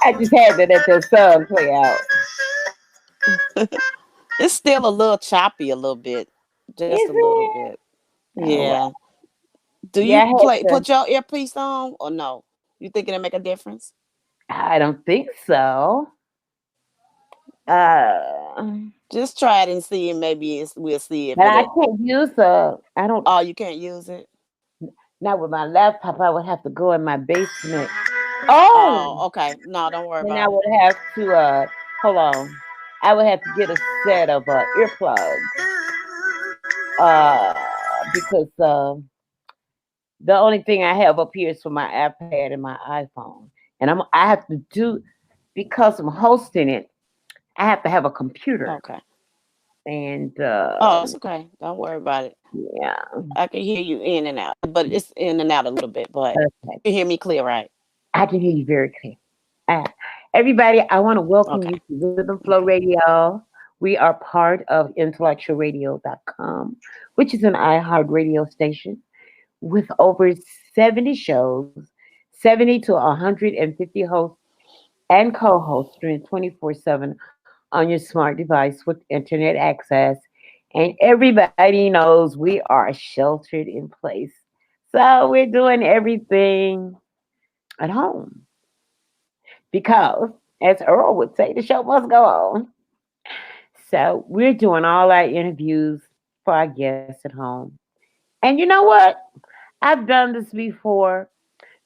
I just had to let the song play out. It's still a little choppy, a little bit, just a Is little it? bit. Oh, Yeah. well. Do Yeah, you I had to. put your earpiece on or no? You think it'll make a difference? I don't think so. Uh, Just try it and see, and maybe we'll see if but I it'll. can't use I don't, Oh, you can't use it. not with my laptop. I would have to go in my basement. Oh, Oh, okay. No, don't worry then I about it. would have to, hold on. I would have to get a set of earplugs. Because the only thing I have up here is for my iPad and my iPhone. And I have to do, because I'm hosting it, I have to have a computer. Okay. And Oh, that's okay. Don't worry about it. yeah, I can hear you in and out, but it's in and out a little bit. But okay. you hear me clear, right? I can hear you very clear. Uh, Everybody, I want to welcome Okay. you to Rhythm Flow Okay. Radio. We are part of IntellectualRadio.com, which is an iHeart radio station with over 70 shows, 70 to 150 hosts and co-hosts streaming 24/7 on your smart device with internet access. And everybody knows we are sheltered in place. So we're doing everything at home because, as Earl would say, the show must go on. So we're doing all our interviews for our guests at home. And you know what? I've done this before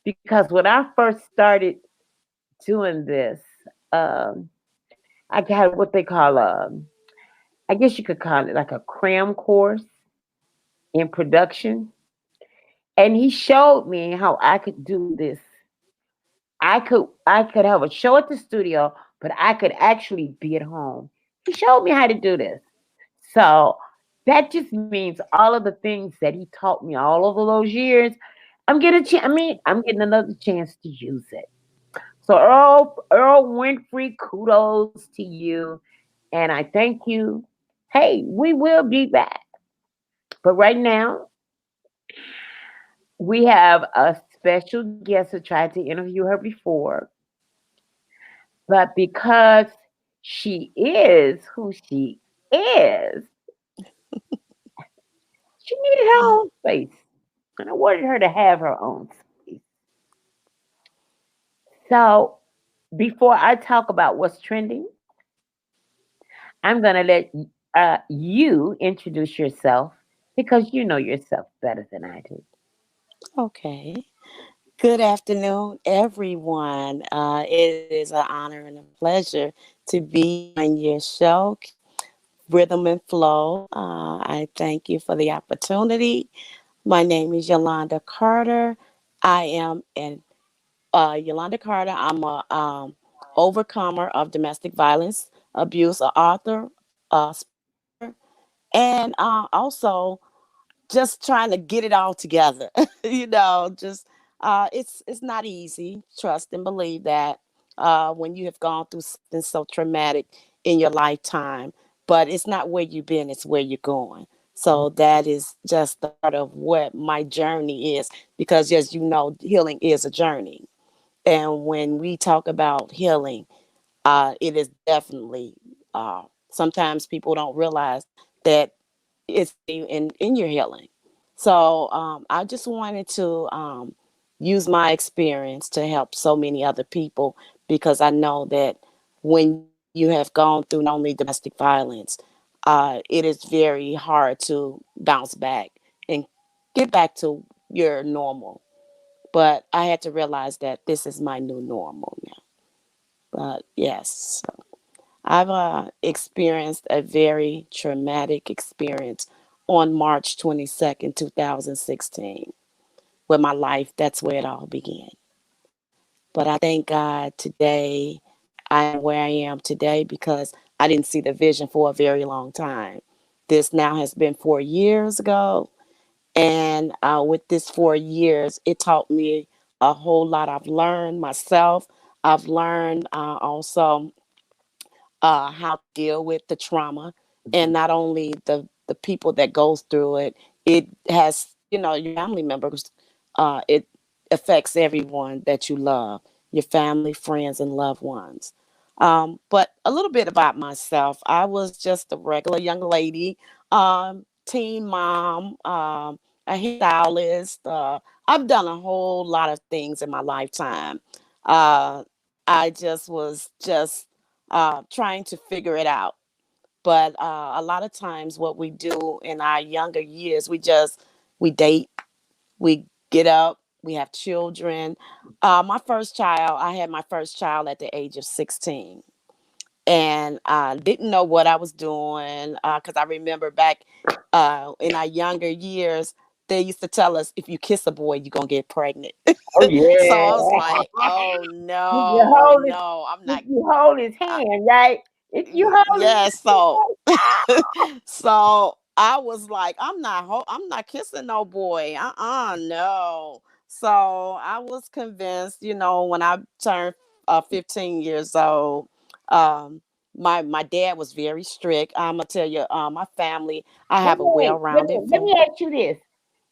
because when I first started doing this, um, I got what they call I guess you could call it like a cram course in production. And he showed me how I could do this. I could have a show at the studio, but I could actually be at home. He showed me how to do this. So that just means all of the things that he taught me all over those years, I'm getting another chance to use it. So Earl Winfrey, kudos to you, and I thank you. Hey, we will be back, but right now we have a special guest who tried to interview her before, but because she is who she is, she needed her own space. And I wanted her to have her own space. So before I talk about what's trending, I'm going to let you introduce yourself because you know yourself better than I do. Okay. Good afternoon, everyone. It is an honor and a pleasure to be on your show, Rhythm and Flow. I thank you for the opportunity. My name is Yolanda Carter. I am an Yolanda Carter. I'm a overcomer of domestic violence, abuse, a author, speaker, and also just trying to get it all together. Just it's not easy. Trust and believe that when you have gone through something so traumatic in your lifetime, but it's not where you've been, it's where you're going. So that is just the part of what my journey is, because as you know, healing is a journey. And when we talk about healing, it is definitely sometimes people don't realize that it's in your healing. So I just wanted to use my experience to help so many other people, because I know that when you have gone through not only domestic violence, it is very hard to bounce back and get back to your normal. But I had to realize that this is my new normal now. But yes, I've experienced a very traumatic experience on March 22nd, 2016. With my life, that's where it all began. But I thank God today I am where I am today because I didn't see the vision for a very long time. This now has been 4 years ago. And with this 4 years, it taught me a whole lot. I've learned myself. I've learned also how to deal with the trauma, and not only the people that goes through it. It has, your family members. It affects everyone that you love, your family, friends, and loved ones. But a little bit about myself. I was just a regular young lady, teen mom, a hairstylist. I've done a whole lot of things in my lifetime. Uh, I just was just trying to figure it out. But a lot of times, what we do in our younger years, we date, we get up, we have children. I had my first child at the age of 16, and I didn't know what I was doing because I remember back in our younger years, they used to tell us if you kiss a boy, you're gonna get pregnant. Oh So yeah. I was like, oh If you no, hold his, no, I'm if not. you hold his hand, right? If you hold his Yeah, so hand, so I was like, I'm not kissing no boy. No. So I was convinced, when I turned 15 years old, um, my dad was very strict. I'm gonna tell you, my family, I have a well-rounded let me family. ask you this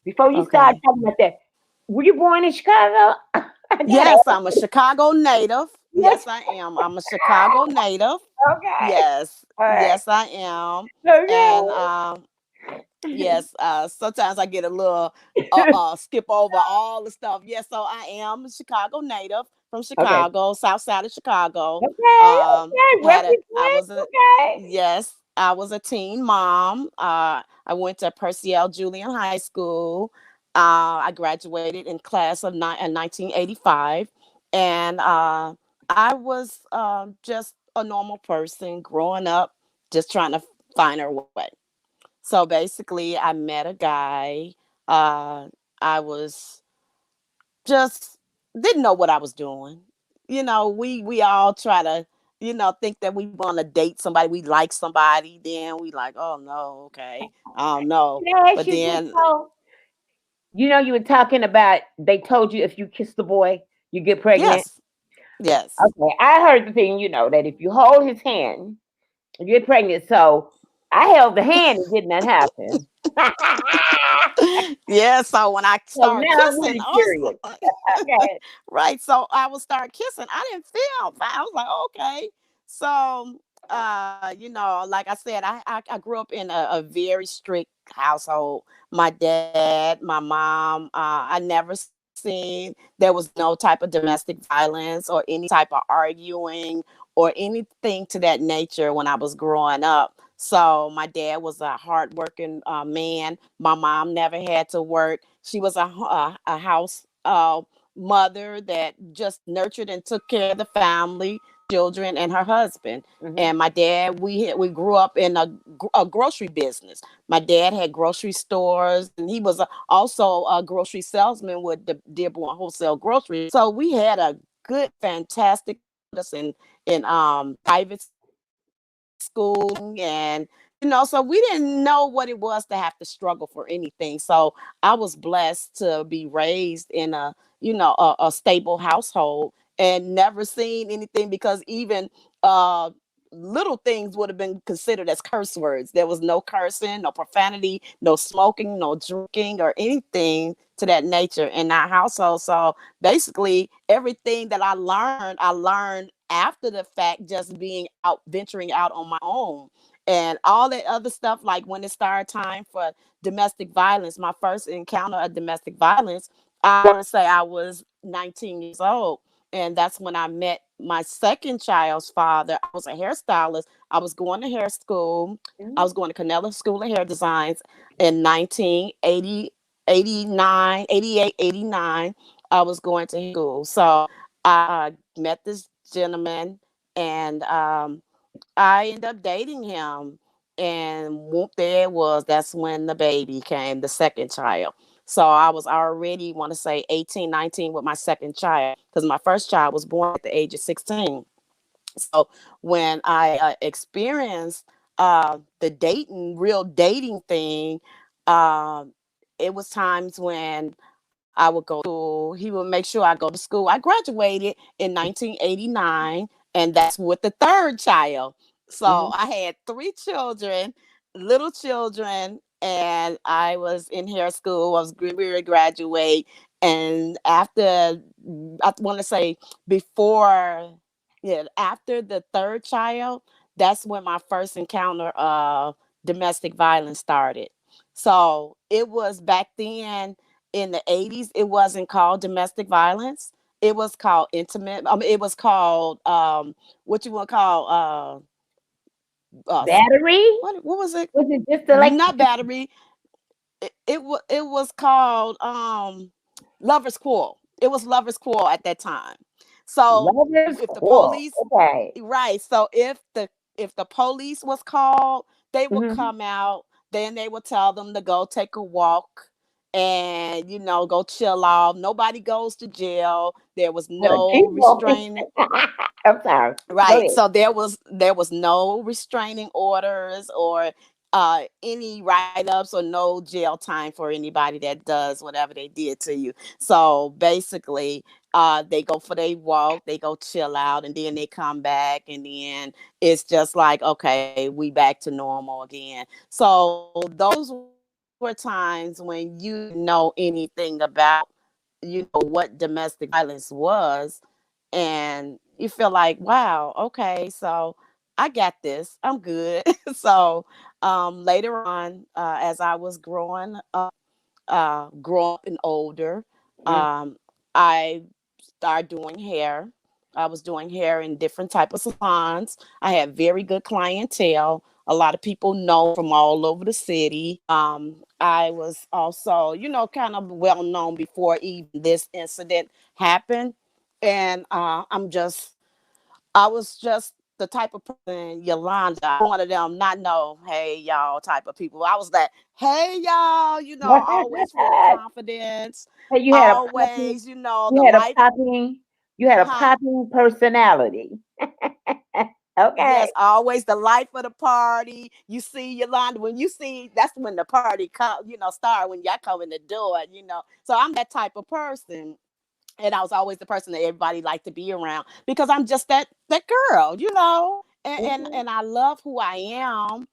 before you start Okay. talking about that. Were you born in Chicago? I gotta Yes, ask I'm a Chicago native. you. Yes, I am. I'm a Chicago native. Okay. Yes, All right. yes, I am. And Okay. yes, sometimes I get a little skip over all the stuff. Yes, so I am a Chicago native from Okay. Chicago, south side of Chicago. Okay. Okay. I Represent. was a Okay. Yes, I was a teen mom. I went to Purcell Julian High School. I graduated in class of 1985, and I was just a normal person growing up, just trying to find her way. So basically, I met a guy. Uh, I was just didn't know what I was doing. We all try to, think that we want to date somebody, we like somebody, then we like, oh no, okay, I don't know. Can I ask But you this then, though? You were talking about they told you if you kiss the boy, you get pregnant. yes, yes. Okay, I heard the thing, that if you hold his hand, you get pregnant. So I held the hand and did not happen. Yeah, so when I So start now I'm kissing, really I was curious. like, Okay. right. So I would start kissing. I didn't feel fine. I was like, okay. So, like I said, I grew up in a very strict household. My dad, my mom, I never seen, there was no type of domestic violence or any type of arguing or anything to that nature when I was growing up. So my dad was a hardworking man. My mom never had to work. She was a house mother that just nurtured and took care of the family, children, and her husband. Hmm. And my dad, we grew up in a grocery business. My dad had grocery stores, and he was also a grocery salesman with the Dearborn Wholesale Grocery. So we had a good, fantastic us in private school, and so we didn't know what it was to have to struggle for anything. So I was blessed to be raised in a stable household and never seen anything, because even uh little things would have been considered as curse words. There was no cursing, no profanity, no smoking, no drinking, or anything to that nature in our household. So basically, everything that I learned after the fact, just being out, venturing out on my own. And all that other stuff, like when it started time for domestic violence, my first encounter of domestic violence, I want to say I was 19 years old. and that's when I met my second child's father. I was a hairstylist. I was going to hair school. I was going to Canella School of Hair Designs in 1980, 89, 88, 89. I was going to school. So I met this gentleman, and I ended up dating him. And whoop, there it was. That's when the baby came, the second child. So I was already, want to say 18, 19 with my second child, because my first child was born at the age of 16. So when I experienced the dating, real dating thing, um, it was times when I would go to school. He would make sure I go to school. I graduated in 1989, and that's with the third child. So Mhm. I had three children, little children, and I was in hair school. I was going to graduate. And after, I want to say before, yeah, after the third child, that's when my first encounter of domestic violence started. So it was back then in the 80s. It wasn't called domestic violence. It was called intimate. I mean, it was called what you want to call uh Battery? what was it? Was it just like Not battery. It was called lovers quarrel. It was lovers quarrel at that time. So lovers if the quarrel? police, Okay. right, so if the police was called, they would Mhm. come out. Then they would tell them to go take a walk and go chill off. Nobody goes to jail. There was no Keep walking. restraining. I'm sorry. Go Right. ahead. So there was no restraining orders or any write-ups or no jail time for anybody that does whatever they did to you. So basically, they go for their walk, they go chill out, and then they come back, and then it's just like, okay, we back to normal again. So those were times when you didn't know anything about what domestic violence was, and you feel like, wow, okay, so I got this, I'm good. So later on, as I was growing up and older, Mm. I started doing hair. I was doing hair in different type of salons. I had very good clientele. A lot of people know from all over the city. I was also, kind of well known before even this incident happened. And I was just the type of person, Yolanda. I'm one of them, not know, hey y'all type of people. I was that, hey y'all, always full of confidence, Hey, you had a popping, always, the light, you had a huh? popping personality. Okay. Yes, always the life of the party. You see Yolanda, when you see, that's when the party come, start when y'all come in the door. So I'm that type of person. And I was always the person that everybody liked to be around because I'm just that girl. And and, Mhm. and I love who I am.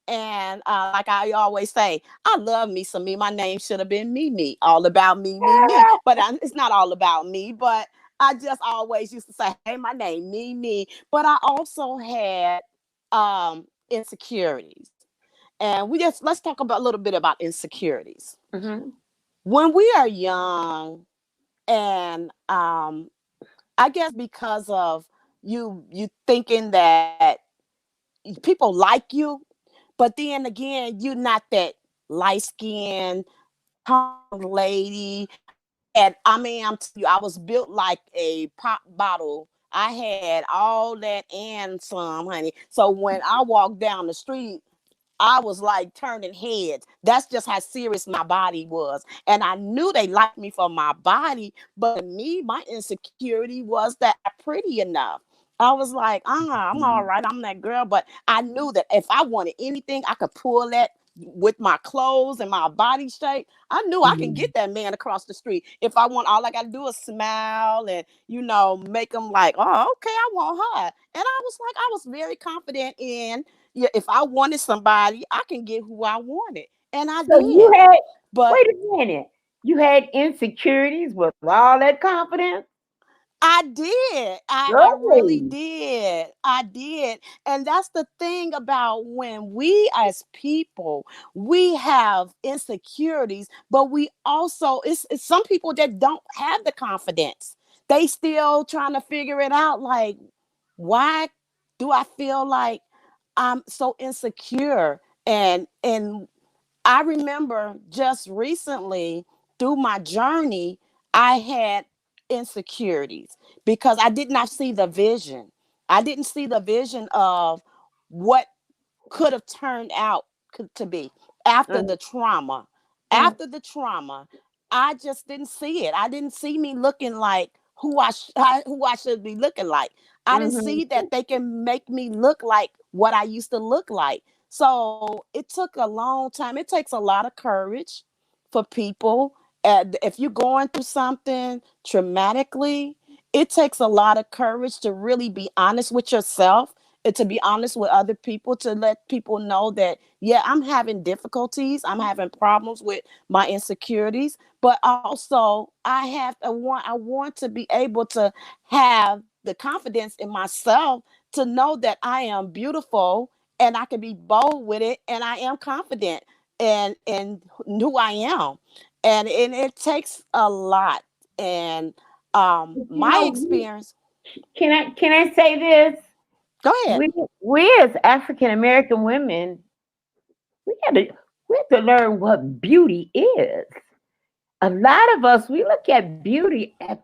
And like I always say, I love me some me. My name should have been me, all about me, me, me. But it's not all about me. But I just always used to say, hey, my name, me, me. But I also had insecurities, and let's talk about a little bit about insecurities. Mhm. When we are young, and I guess because of you thinking that people like you, but then again, you're not that light skinned tongue lady. I'm telling you, I was built like a pop bottle. I had all that and some, honey. So when I walked down the street, I was like turning heads. That's just how serious my body was. And I knew they liked me for my body, but to me, my insecurity was that I'm pretty enough. I was like, I'm all right. I'm that girl. But I knew that if I wanted anything, I could pull that with my clothes and my body shape. I knew I could Mhm. get that man across the street. If I want, all I got to do is smile and, make him like, oh, okay, I want her. And I was like, I was very confident in, yeah, if I wanted somebody, I can get who I wanted. And I So you did. had, But wait a minute. You had insecurities with all that confidence? I did. I really Really? did. I did. And that's the thing about when we as people, we have insecurities, but we also, it's some people that don't have the confidence. they still trying to figure it out. Like, why do I feel like I'm so insecure? And I remember just recently through my journey, I had insecurities because I did not see the vision. I didn't see the vision of what could have turned out to be after the trauma. After the trauma, I just didn't see it. I didn't see me looking like who I should be looking like. I didn't see Mm-hmm. that they can make me look like what I used to look like. So it took a long time. It takes a lot of courage for people. If you're going through something traumatically, it takes a lot of courage to really be honest with yourself and to be honest with other people, to let people know that, yeah, I'm having difficulties, I'm having problems with my insecurities, but also I want to be able to have the confidence in myself to know that I am beautiful and I can be bold with it and I am confident and who I am. And it takes a lot. And You my know, experience. can I say this? Go ahead. We as African American women, we had to we had to learn what beauty is. A lot of us, we look at beauty at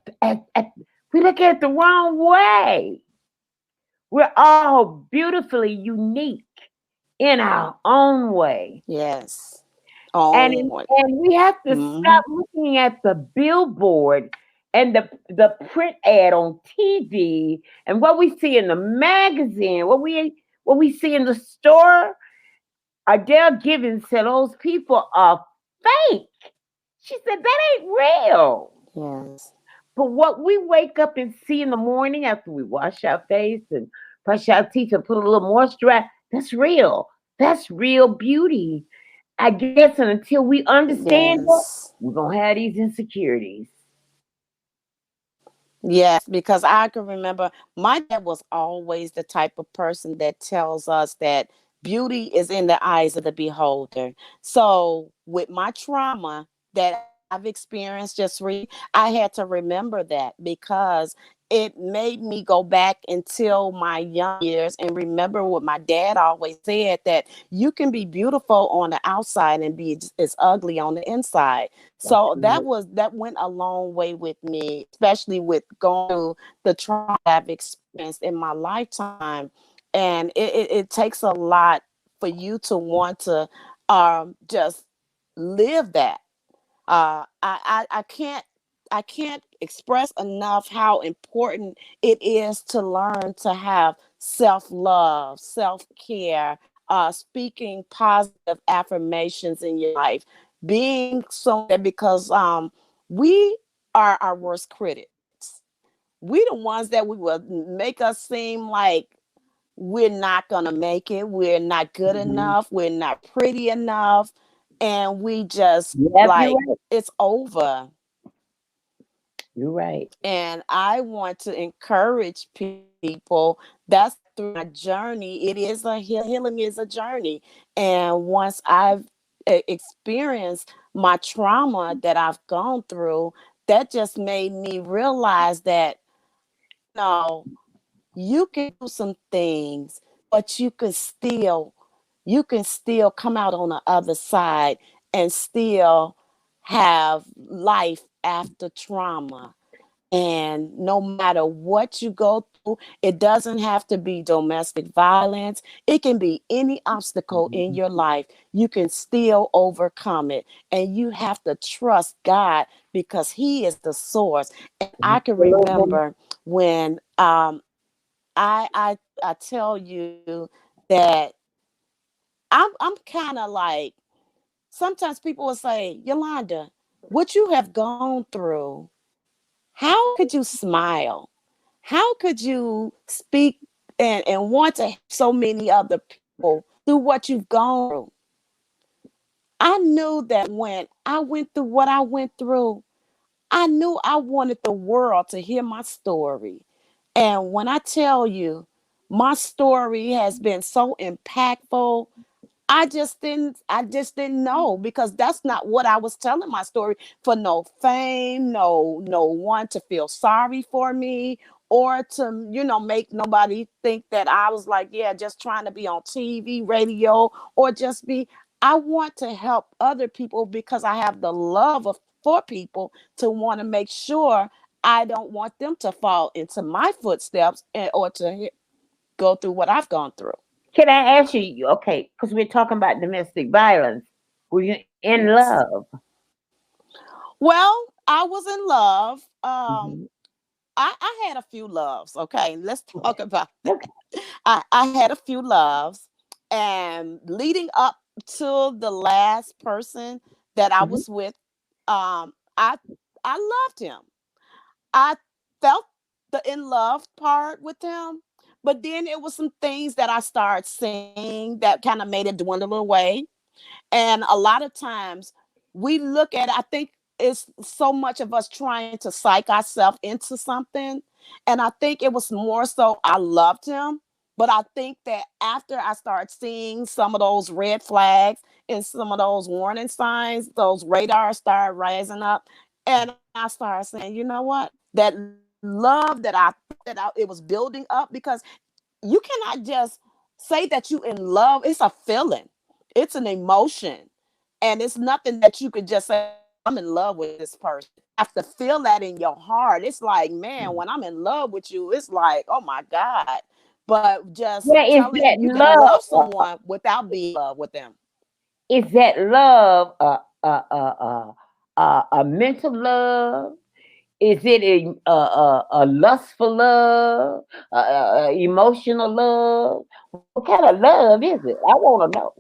we look at it the wrong way. We're all beautifully unique in our own way. Yes. And On. and we have to Mm-hmm. stop looking at the billboard and the print ad on TV and what we see in the magazine, what we see in the store. Adele Gibbons said those people are fake. She said that ain't real. Yes. But what we wake up and see in the morning after we wash our face and brush our teeth and put a little moisturizer, that's real. That's real beauty. I guess and until we understand that, Yes. we're gonna have these insecurities. Yes, because I can remember my dad was always the type of person that tells us that beauty is in the eyes of the beholder. So, with my trauma that I've experienced just I had to remember that because it made me go back until my young years and remember what my dad always said, that you can be beautiful on the outside and be as ugly on the inside. That's So right. that went a long way with me, especially with going through the trauma that I've experienced in my lifetime. And it takes a lot for you to want to just live that. I can't express enough how important it is to learn to have self-love, self-care, speaking positive affirmations in your life, being someone that, because we are our worst critics. We the ones that we will make us seem like we're not gonna make it, we're not good Mhm. enough, we're not pretty enough, and we just Yep, you're like right. it's over. You're right. And I want to encourage people. That's through my journey. It is healing is a journey. And once I've experienced my trauma that I've gone through, that just made me realize that, you know, you can do some things, but you can still come out on the other side and still have life after trauma. And no matter what you go through, it doesn't have to be domestic violence. It can be any obstacle in Mhm. your life. You can still overcome it. And you have to trust God because He is the source. And I can Absolutely. remember when I tell you that I'm kind of like, sometimes people will say, Yolanda, what you have gone through, how could you smile? How could you speak and want to help so many other people through what you've gone through? I knew that when I went through what I went through, I knew I wanted the world to hear my story. And when I tell you, my story has been so impactful, I just didn't know, because that's not what I was telling my story for. No fame, no one to feel sorry for me, or to, make nobody think that I was like, yeah, just trying to be on TV, radio, or just be. I want to help other people because I have the love of for people, to want to make sure I don't want them to fall into my footsteps, or to go through what I've gone through. Can I ask you, okay, because we're talking about domestic violence. Were you in Yes. love? Well, I was in love. Hmm. I had a few loves. Okay, let's Okay. talk about that. Okay. I had a few loves, and leading up to the last person that I Hmm. was with, I loved him. I felt the in love part with him, but then it was some things that I started seeing that kind of made it dwindle away. And a lot of times we look at, I think it's so much of us trying to psych ourselves into something. And I think it was more so I loved him. But I think that after I started seeing some of those red flags and some of those warning signs, those radars started rising up. And I started saying, you know what? That love that I thought it was building up, because you cannot just say that you in love. It's a feeling, it's an emotion, and it's nothing that you could just say, oh, I'm in love with this person. You have to feel that in your heart. It's like, man, when I'm in love with you, it's like, oh my God. But just Yeah, is telling, that you can love love? someone without being in love with them. Is that love a mental love? Is it a lustful love? Emotional love? What kind of love is it? I want to know.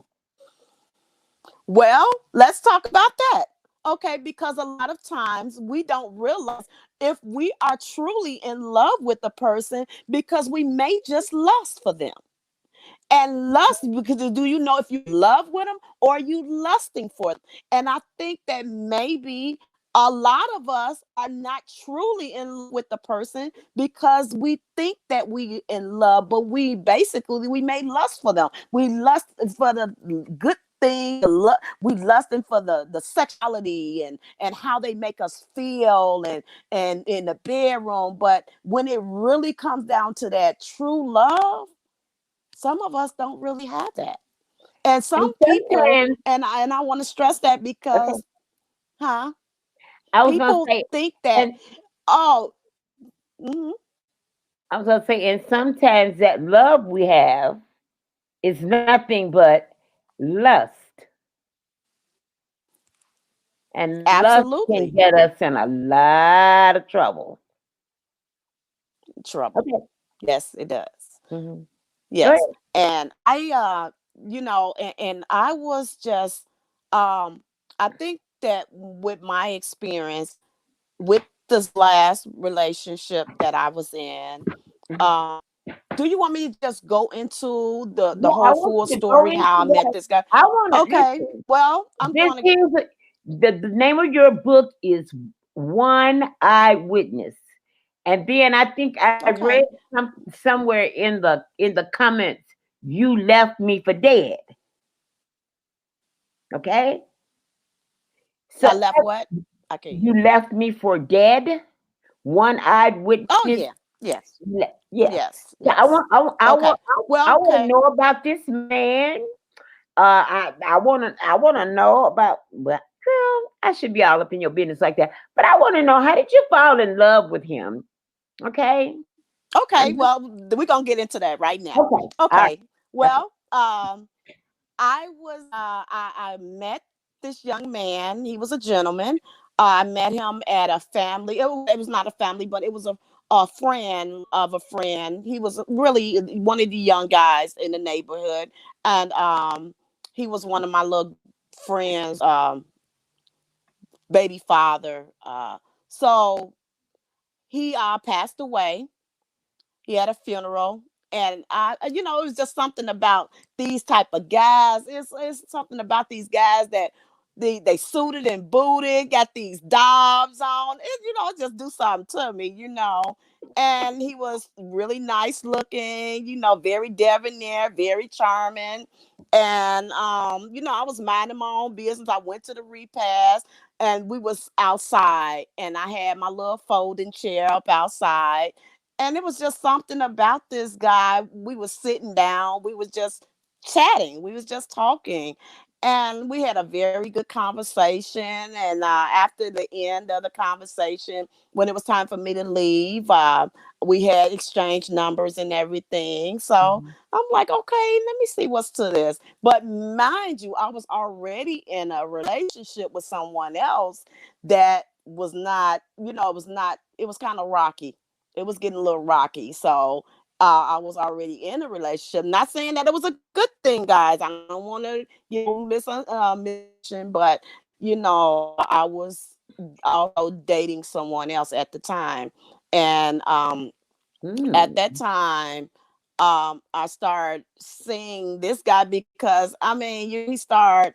Well, let's talk about that. Okay, because a lot of times we don't realize if we are truly in love with the person, because we may just lust for them. And lust, because do you know if you love with them or are you lusting for them? And I think that maybe a lot of us are not truly in love with the person, because we think that we in love, but we may lust for them. We lust for the good thing. We lusting for the sexuality and how they make us feel, and in the bedroom. But when it really comes down to that true love, some of us don't really have that. And some And people, sometimes, and I want to stress that, okay, because, huh? I was gonna People say, think that, and oh, mhm, I was gonna say, and sometimes that love we have is nothing but lust, and lust can absolutely get us in a lot of trouble. trouble. Okay. Yes, it does. Hmm. Go Yes. ahead. And and I was just, I think that with my experience with this last relationship that I was in, Mhm. um, do you want me to just go into the Yeah, I whole want full you to go story into how I met that. this guy? I want to Okay. listen. Well, I'm This going to. is the name of your book is One Eyewitness, and then I think I read Okay. somewhere in the comments you left me for dead. Okay, so I left what? I can't you hear. left me for dead. One eyed Oh witness. yeah. Yes. Yeah. Yes. So Yes. Okay. I Well. want to Okay. know about this man. I want to know about. Well, girl, I should be all up in your business like that. But I want to know, how did you fall in love with him? Okay. Okay. Mhm. Well, we're gonna get into that right now. Okay. All right. Okay. Okay. Well, I met this young man. He was a gentleman. I met him at a family. It was not a family, but it was a friend of a friend. He was really one of the young guys in the neighborhood, and he was one of my little friends, baby father. So he passed away. He had a funeral, and it was just something about these type of guys. It's something about these guys that they suited and booted, got these dobs on. It just do something to me. And he was really nice looking, very debonair, very charming. And I was minding my own business. I went to the repast and we was outside and I had my little folding chair up outside. And it was just something about this guy. We was sitting down, we was just chatting, we was just talking. And we had a very good conversation. And after the end of the conversation, when it was time for me to leave, we had exchanged numbers and everything. So Mhm. I'm like, okay, let me see what's to this. But mind you, I was already in a relationship with someone else that was not, it was kind of rocky. It was getting a little rocky. So I was already in a relationship. Not saying that it was a good thing, guys. I don't want to, mention, but I was also dating someone else at the time, and at Mm. that time, I started seeing this guy because he started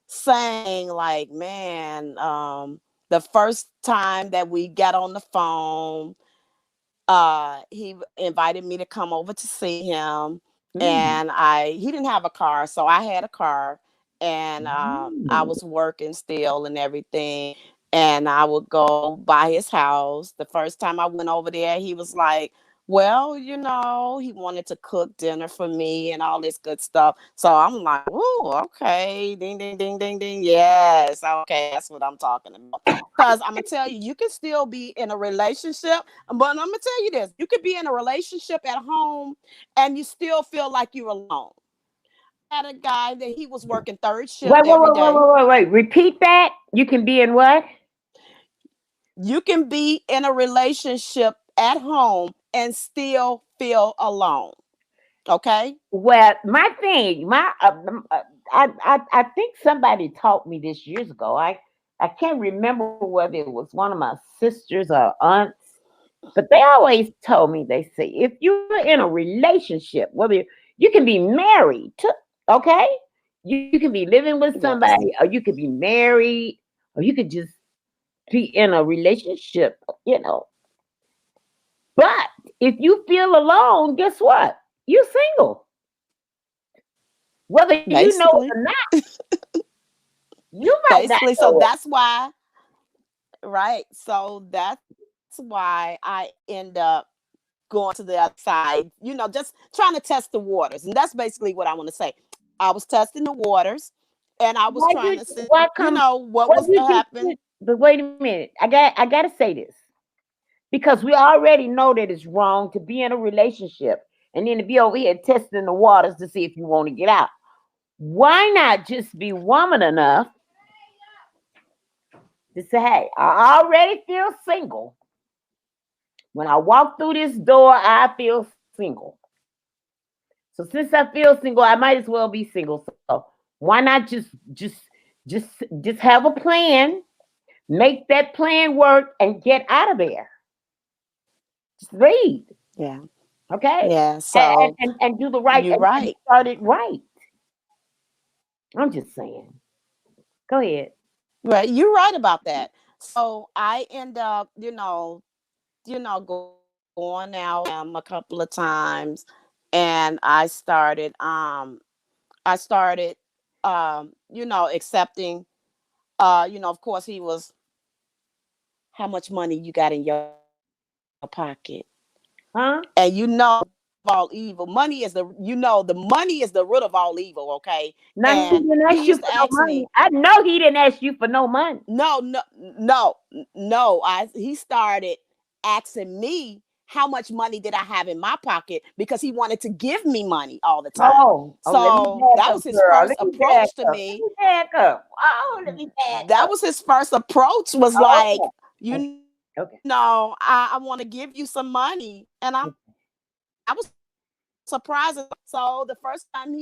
saying like, man, the first time that we got on the phone, he invited me to come over to see him. Mm. And he didn't have a car, so I had a car. And I Mm. was working still and everything, and I would go by his house. The first time I went over there, he was like, well, he wanted to cook dinner for me and all this good stuff. So I'm like, oh, okay, ding ding ding ding ding, yes, okay, that's what I'm talking about. Because I'm gonna tell you, you can still be in a relationship, but I'm gonna tell you this: you could be in a relationship at home, and you still feel like you're alone. I had a guy that he was working third shift Wait, wait, every wait, wait, day. wait, wait, wait. Repeat that. You can be in what? You can be in a relationship at home and still feel alone. Okay. Well, my thing, I think somebody taught me this years ago. I can't remember whether it was one of my sisters or aunts, but they always told me, they say, if you're in a relationship, whether you can be married to, okay, you can be living with somebody, Yes. or you could be married, or you could just be in a relationship, you know. But if you feel alone, guess what? You're single. Whether you know it Basically. or not, you might not Basically. So know it. that's why, right? So that's why I end up going to the other side, just trying to test the waters. And that's basically what I want to say. I was testing the waters and I was Why trying you to see, why come what why was you to happen. just but wait a minute. I gotta say this. Because we already know that it's wrong to be in a relationship and then to be over here testing the waters to see if you want to get out. Why not just be woman enough to say, hey, I already feel single. When I walk through this door, I feel single. So since I feel single, I might as well be single. So why not just just have a plan, make that plan work, and get out of there. Just leave, Yeah. okay? Yeah. And So and do the right you're and right. start it right. I'm just saying. Go ahead. Right. You're right about that. So I end up, going out a couple of times, and I started accepting, of course he was, how much money you got in your pocket. And Huh? all evil. The money is the root of all evil, okay? Now he And didn't he ask you used for to no ask money. me, I know he didn't ask you for no money. no, no, no, no. He started asking me how much money did I have in my pocket because he wanted to give me money all the time. Oh, let me So back that up, was his girl. first Let me back approach to up. Let me. me back up. Oh, let me back That up. was his first approach, was like, Okay. Okay. Okay. I want to give you some money. And I was surprised. So the first time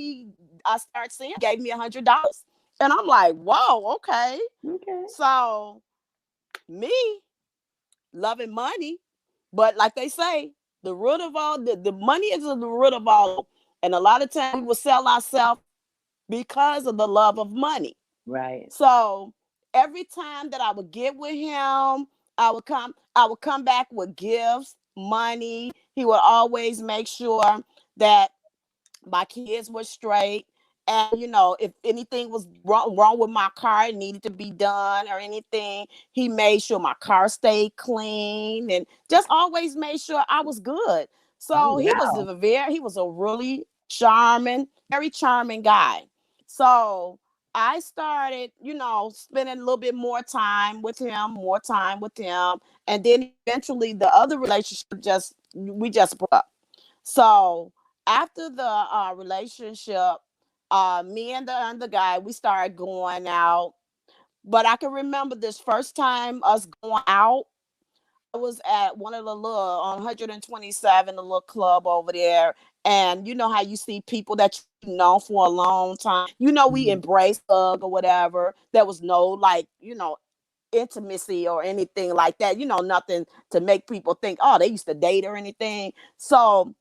I started seeing, he gave me $100. And I'm like, whoa, okay. Okay. So me loving money, but like they say, the root of all the money is the root of all evil. And a lot of times we will sell ourselves because of the love of money. Right. So every time that I would get with him, I would come back with gifts. money. He would always make sure that my kids were straight. And if anything was wrong with my car, it needed to be done or anything, he made sure my car stayed clean and just always made sure I was good. Oh So wow. he was a really charming, very charming guy. So I started, spending a little bit more time with him. And then eventually the other relationship we just broke up. So after the relationship, me and the guy, we started going out. But I can remember this first time us going out. I was at one of the little on 127, the little club over there. And you know how you see people that you know for a long time. We Mhm. embrace, hug, or whatever. There was no like, intimacy or anything like that. Nothing to make people think, oh, they used to date or anything. So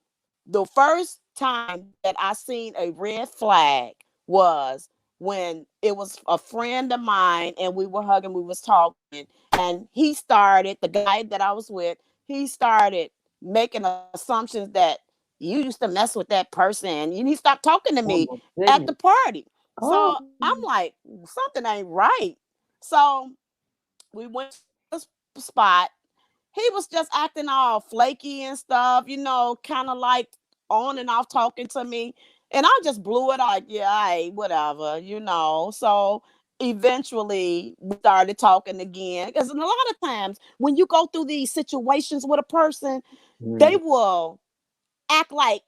the first time that I seen a red flag was when it was a friend of mine and we were hugging, we was talking, and the guy that I was with, he started making assumptions that you used to mess with that person, and he stopped talking to Oh me my at the goodness. party. Oh. So I'm like, something ain't right. So we went to the spot. He was just acting all flaky and stuff, kind of like on and off talking to me. And I just blew it like, yeah, hey, whatever. So eventually we started talking again. Because a lot of times when you go through these situations with a person, they Mm. will act like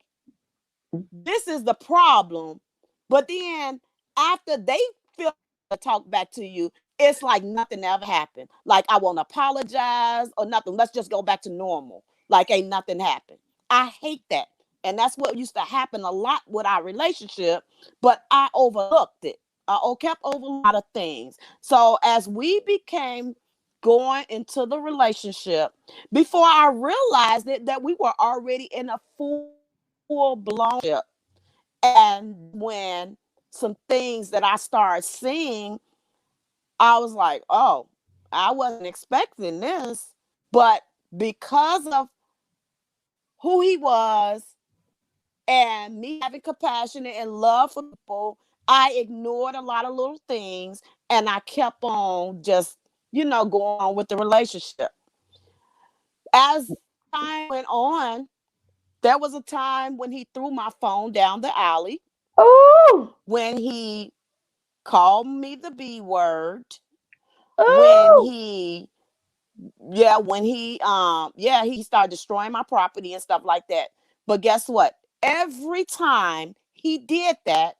this is the problem. But then after they feel to talk back to you, it's like nothing ever happened. Like I won't apologize or nothing. Let's just go back to normal. Like ain't nothing happened. I hate that. And that's what used to happen a lot with our relationship, but I overlooked it. Kept over a lot of things. So as we became going into the relationship, before I realized it, that we were already in a full blown relationship. And when some things that I started seeing, I was like, oh, I wasn't expecting this. But because of who he was and me having compassion and love for people, I ignored a lot of little things and I kept on just, going on with the relationship. As time went on, there was a time when he threw my phone down the alley, Oh. when he called me the B word, when Oh. he started destroying my property and stuff like that. But guess what? Every time he did that,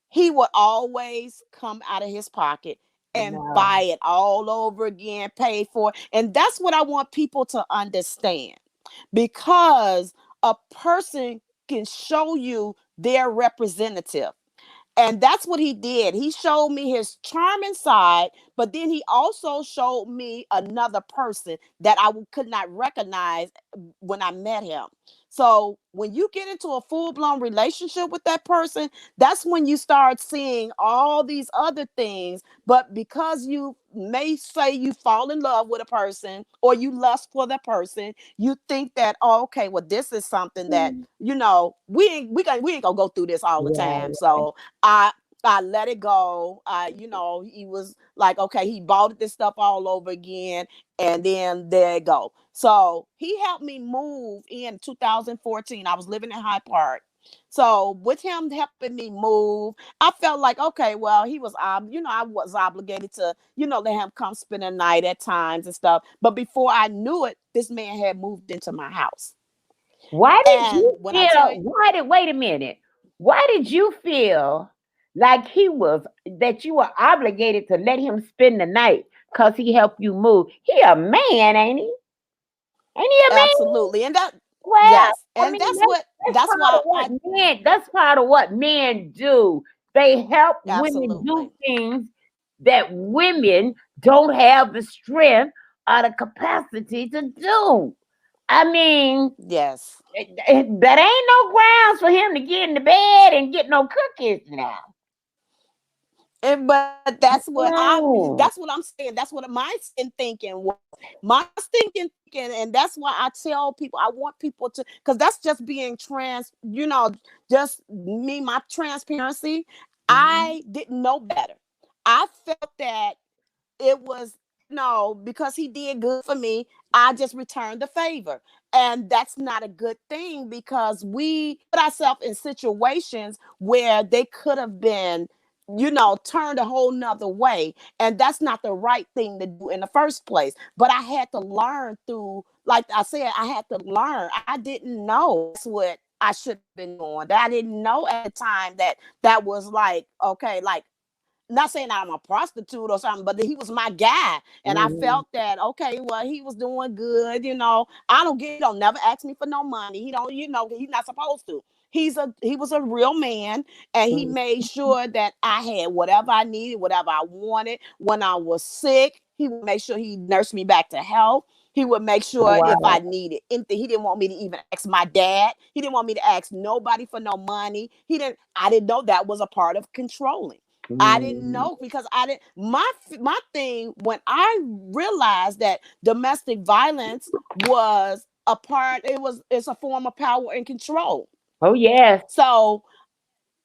he would always come out of his pocket and No. buy it all over again, pay for it. And that's what I want people to understand, because a person can show you their representative. And that's what he did. He showed me his charming side, but then he also showed me another person that could not recognize when I met him. So when you get into a full-blown relationship with that person, that's when you start seeing all these other things. But because you may say you fall in love with a person or you lust for the person, you think that, oh, okay, well, this is something that, Mm. we ain't gonna go through this all the time. Right. So I I let it go. He was like, okay, he bought this stuff all over again, and then there it go. So he helped me move in 2014. I was living in Hyde Park. So with him helping me move, I felt like, okay, well, I was obligated to, let him come spend a night at times and stuff. But before I knew it, this man had moved into my house. Why did And you when I tell feel? you, Wait a minute. Why did you feel like that you were obligated to let him spend the night because he helped you move? He a man, ain't he? Ain't he a man? absolutely, and that, Well, yes, I and mean that's that's part of why what I men. That's part of what men do. They help women do absolutely, things that women don't have the strength or the capacity to do. I mean, yes. that ain't no grounds for him to get in the bed and get no cookies now. But Oh. that's what I'm saying. That's what my thinking was. My thinking, and that's why I tell people I want people to, because that's just being just me, my transparency. Mhm. I didn't know better. I felt that it was no, because he did good for me, I just returned the favor. And that's not a good thing, because we put ourselves in situations where they could have been, turned a whole nother way. And that's not the right thing to do in the first place. But I had to learn through, like I said, I had to learn. I didn't know that's what I should have been doing. That I didn't know at the time that was like, okay, like, not saying I'm a prostitute or something, but he was my guy. And I Mhm. felt that, okay, well, he was doing good. He don't never ask me for no money. He don't, he's not supposed to. He was a real man, and he Mhm. made sure that I had whatever I needed, whatever I wanted. When I was sick, he would make sure he nursed me back to health. He would make sure if I Wow. needed anything. He didn't want me to even ask my dad. He didn't want me to ask nobody for no money. I didn't know that was a part of controlling. I didn't Mhm. know, because I didn't. My thing, when I realized that domestic violence was a part, it's a form of power and control. Oh yes. So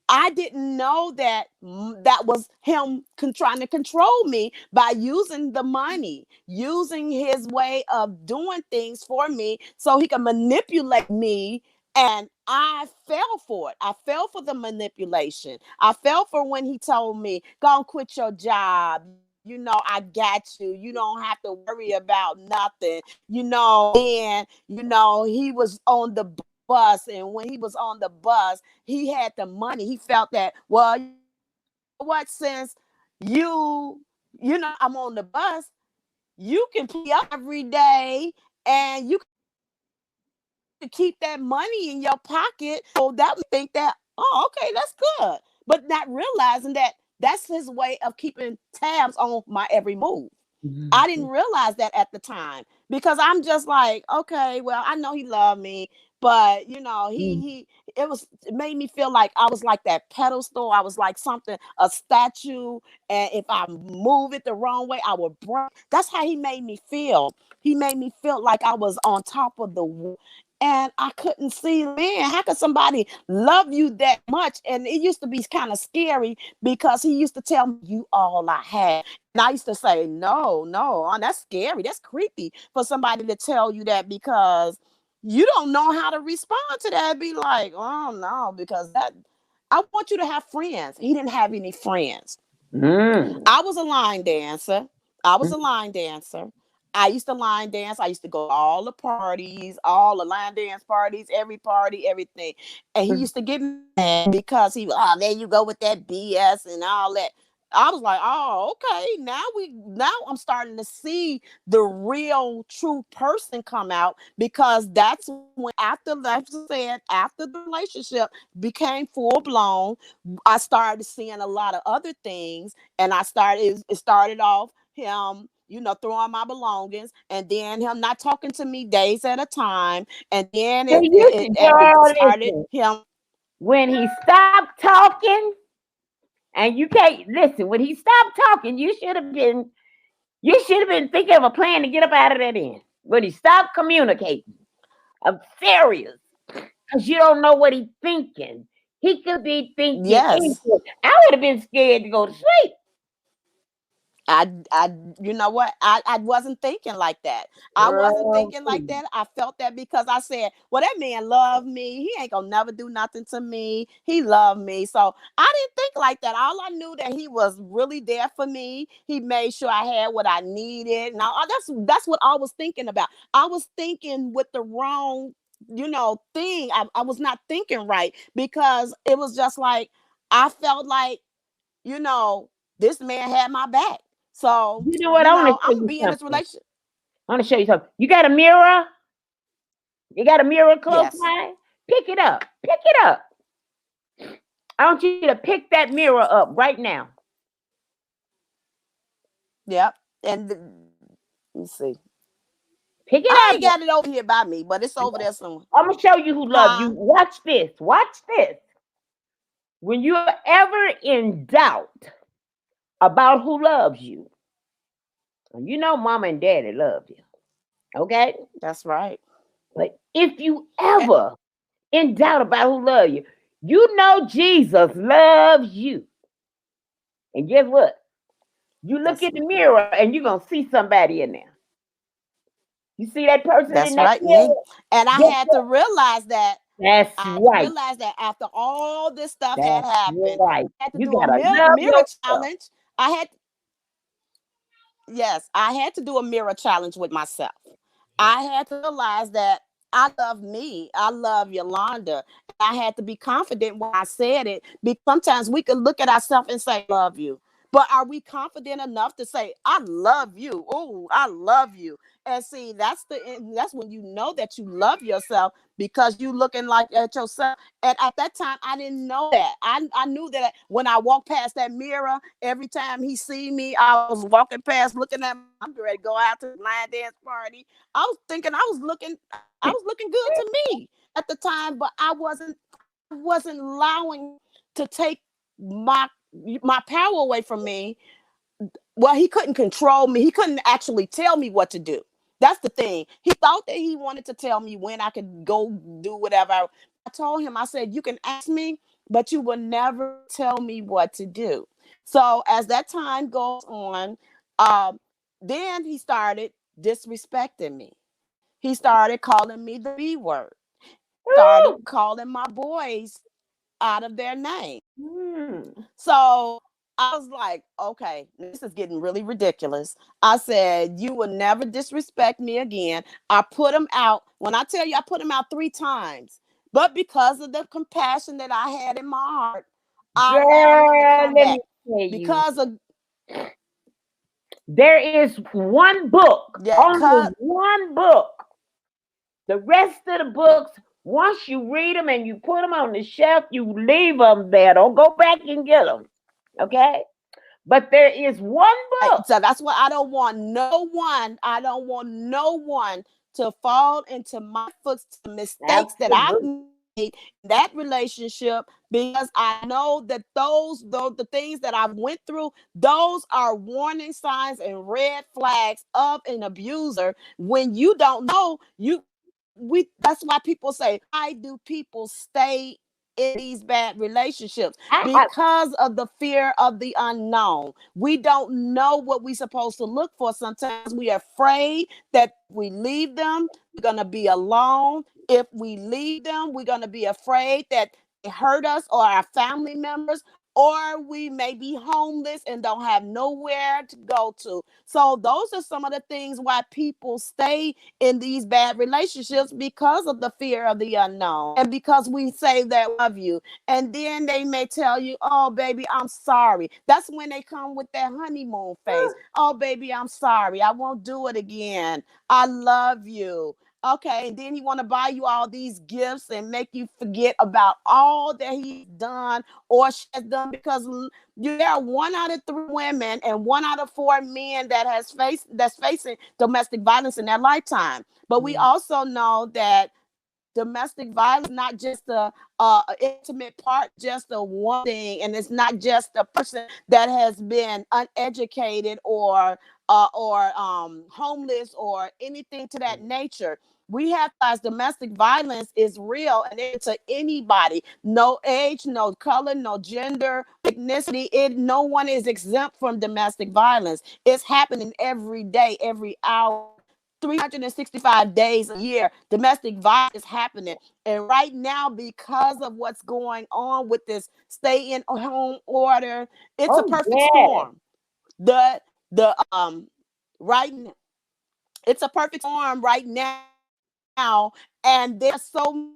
I didn't know that that was him trying to control me by using the money, using his way of doing things for me so he can manipulate me. And I fell for it. I fell for the manipulation. I fell for when he told me, go and quit your job. I got you. You don't have to worry about nothing. And, he was on the bus. And when he was on the bus, he had the money. He felt that, well, what, since I'm on the bus, you can pay up every day, and you can keep that money in your pocket. So that would think that, oh, okay, that's good. But not realizing that that's his way of keeping tabs on my every move. I didn't Mhm. realize that at the time, because I'm just like, okay, well, I know he loved me, but Mhm. it made me feel like I was like that pedestal. I was like something, a statue, and if I move it the wrong way, I would break. That's how he made me feel. He made me feel like I was on top of the world. And I couldn't see, man, how could somebody love you that much? And it used to be kind of scary, because he used to tell me, you all I had. And I used to say, no, no, that's scary. That's creepy for somebody to tell you that, because you don't know how to respond to that. Be like, oh no, because I want you to have friends. He didn't have any friends. Mhm. I was a line dancer. I was a line dancer. I used to line dance. I used to go to all the parties, all the line dance parties, every party, everything. And he Mhm. used to get mad because there you go with that BS and all that. I was like, oh, okay. Now I'm starting to see the real true person come out, because that's when, after, like I said, after the relationship became full blown, I started seeing a lot of other things. And it started off him, throwing my belongings, and then him not talking to me days at a time. And then They used to, it girl, started listen. him. When he stopped talking, and you can't listen. When he stopped talking, you should have been thinking of a plan to get up out of that end. When he stopped communicating, I'm serious, because you don't know what he's thinking. He could be thinking Yes. anything. I would have been scared to go to sleep. I, you know what? I wasn't thinking like that. I wasn't Girl, thinking like please. that. I felt that because I said, well, that man loved me. He ain't gonna never do nothing to me. He loved me. So I didn't think like that. All I knew that he was really there for me. He made sure I had what I needed. Now that's what I was thinking about. I was thinking with the wrong, thing. I was not thinking right, because it was just like I felt like, you know, this man had my back. So, You know what? I want to show I'm gonna you be in this something. relationship. I want to show you something. You got a mirror? You got a mirror close Yes. by? Pick it up. Pick it up. I want you to pick that mirror up right now. Yep. And let me see. Pick it I up. ain't got it over here by me, but it's over there somewhere. I'm gonna show you who love you. Huh? Watch this. Watch this. When you're ever in doubt, about who loves you. You know, mama and daddy love you. Okay? That's right. But if you Eh, ever in doubt about who love you, you know Jesus loves you. And guess what? You look That's in the mirror and you're gonna see somebody in there. You see that person in that's that right. mirror? And I Guess had to what? realize that. That's I had to right. realize that after all this stuff had That's happened, right. I had to You do a gotta love mirror yourself. challenge. I had Yes, I had to do a mirror challenge with myself. I had to realize that I love me. I love Yolanda. I had to be confident when I said it, because sometimes we can look at ourselves and say, love you. But are we confident enough to say, I love you? Oh, I love you. And see, that's when you know that you love yourself, because you looking like at yourself. And at that time, I didn't know that. I knew that when I walked past that mirror, every time he see me, I was walking past looking at, I'm ready to go out to the line dance party. I was thinking I was looking good to me at the time, but I wasn't allowing to take my my power away from me. Well, he couldn't control me. He couldn't actually tell me what to do. That's the thing. He thought that he wanted to tell me when I could go do whatever. I told him, I said, you can ask me, but you will never tell me what to do. So as that time goes on, um, then he started disrespecting me. He started calling me the B word. Started Woo! calling my boys out of their name. Mm. So I was like, okay, this is getting really ridiculous. I said, you will never disrespect me again. I put him out. When I tell you, I put him out 3 times. But because of the compassion that I had in my heart, I allowed him to Girl, come let me back. tell you. Because of, There is one book, yeah, only one book. The rest of the books, once you read them and you put them on the shelf, you leave them there. Don't go back and get them. Okay? But there is one book. so that's why I don't want no one to fall into my footsteps, mistakes that I've Absolutely. made in that relationship, because I know that those the things that I've went through, those are warning signs and red flags of an abuser. When you don't know, we that's why people say, why do people stay in these bad relationships? I Because of the fear of the unknown. We don't know what we're supposed to look for. Sometimes we are afraid that if we leave them, we're going to be alone. If we leave them, we're going to be afraid that they hurt us or our family members, or we may be homeless and don't have nowhere to go to. So those are some of the things why people stay in these bad relationships, because of the fear of the unknown, and because we say that we love you, and then they may tell you, oh baby, I'm sorry. That's when they come with that honeymoon face. Oh baby, I'm sorry, I won't do it again, I love you. Okay, and then he want to buy you all these gifts and make you forget about all that he's done or she has done, because there are 1 out of 3 women and 1 out of 4 men that's facing domestic violence in their lifetime. But we also know that domestic violence is not just a intimate part, just a one thing, and it's not just a person that has been uneducated or homeless or anything to that nature. We have to realize domestic violence is real, and it's to anybody, no age, no color, no gender, ethnicity. No one is exempt from domestic violence. It's happening every day, every hour. 365 days a year, domestic violence is happening. And right now, because of what's going on with this stay in home order, it's a oh perfect yes. storm. The right It's a perfect storm right now, and there's so many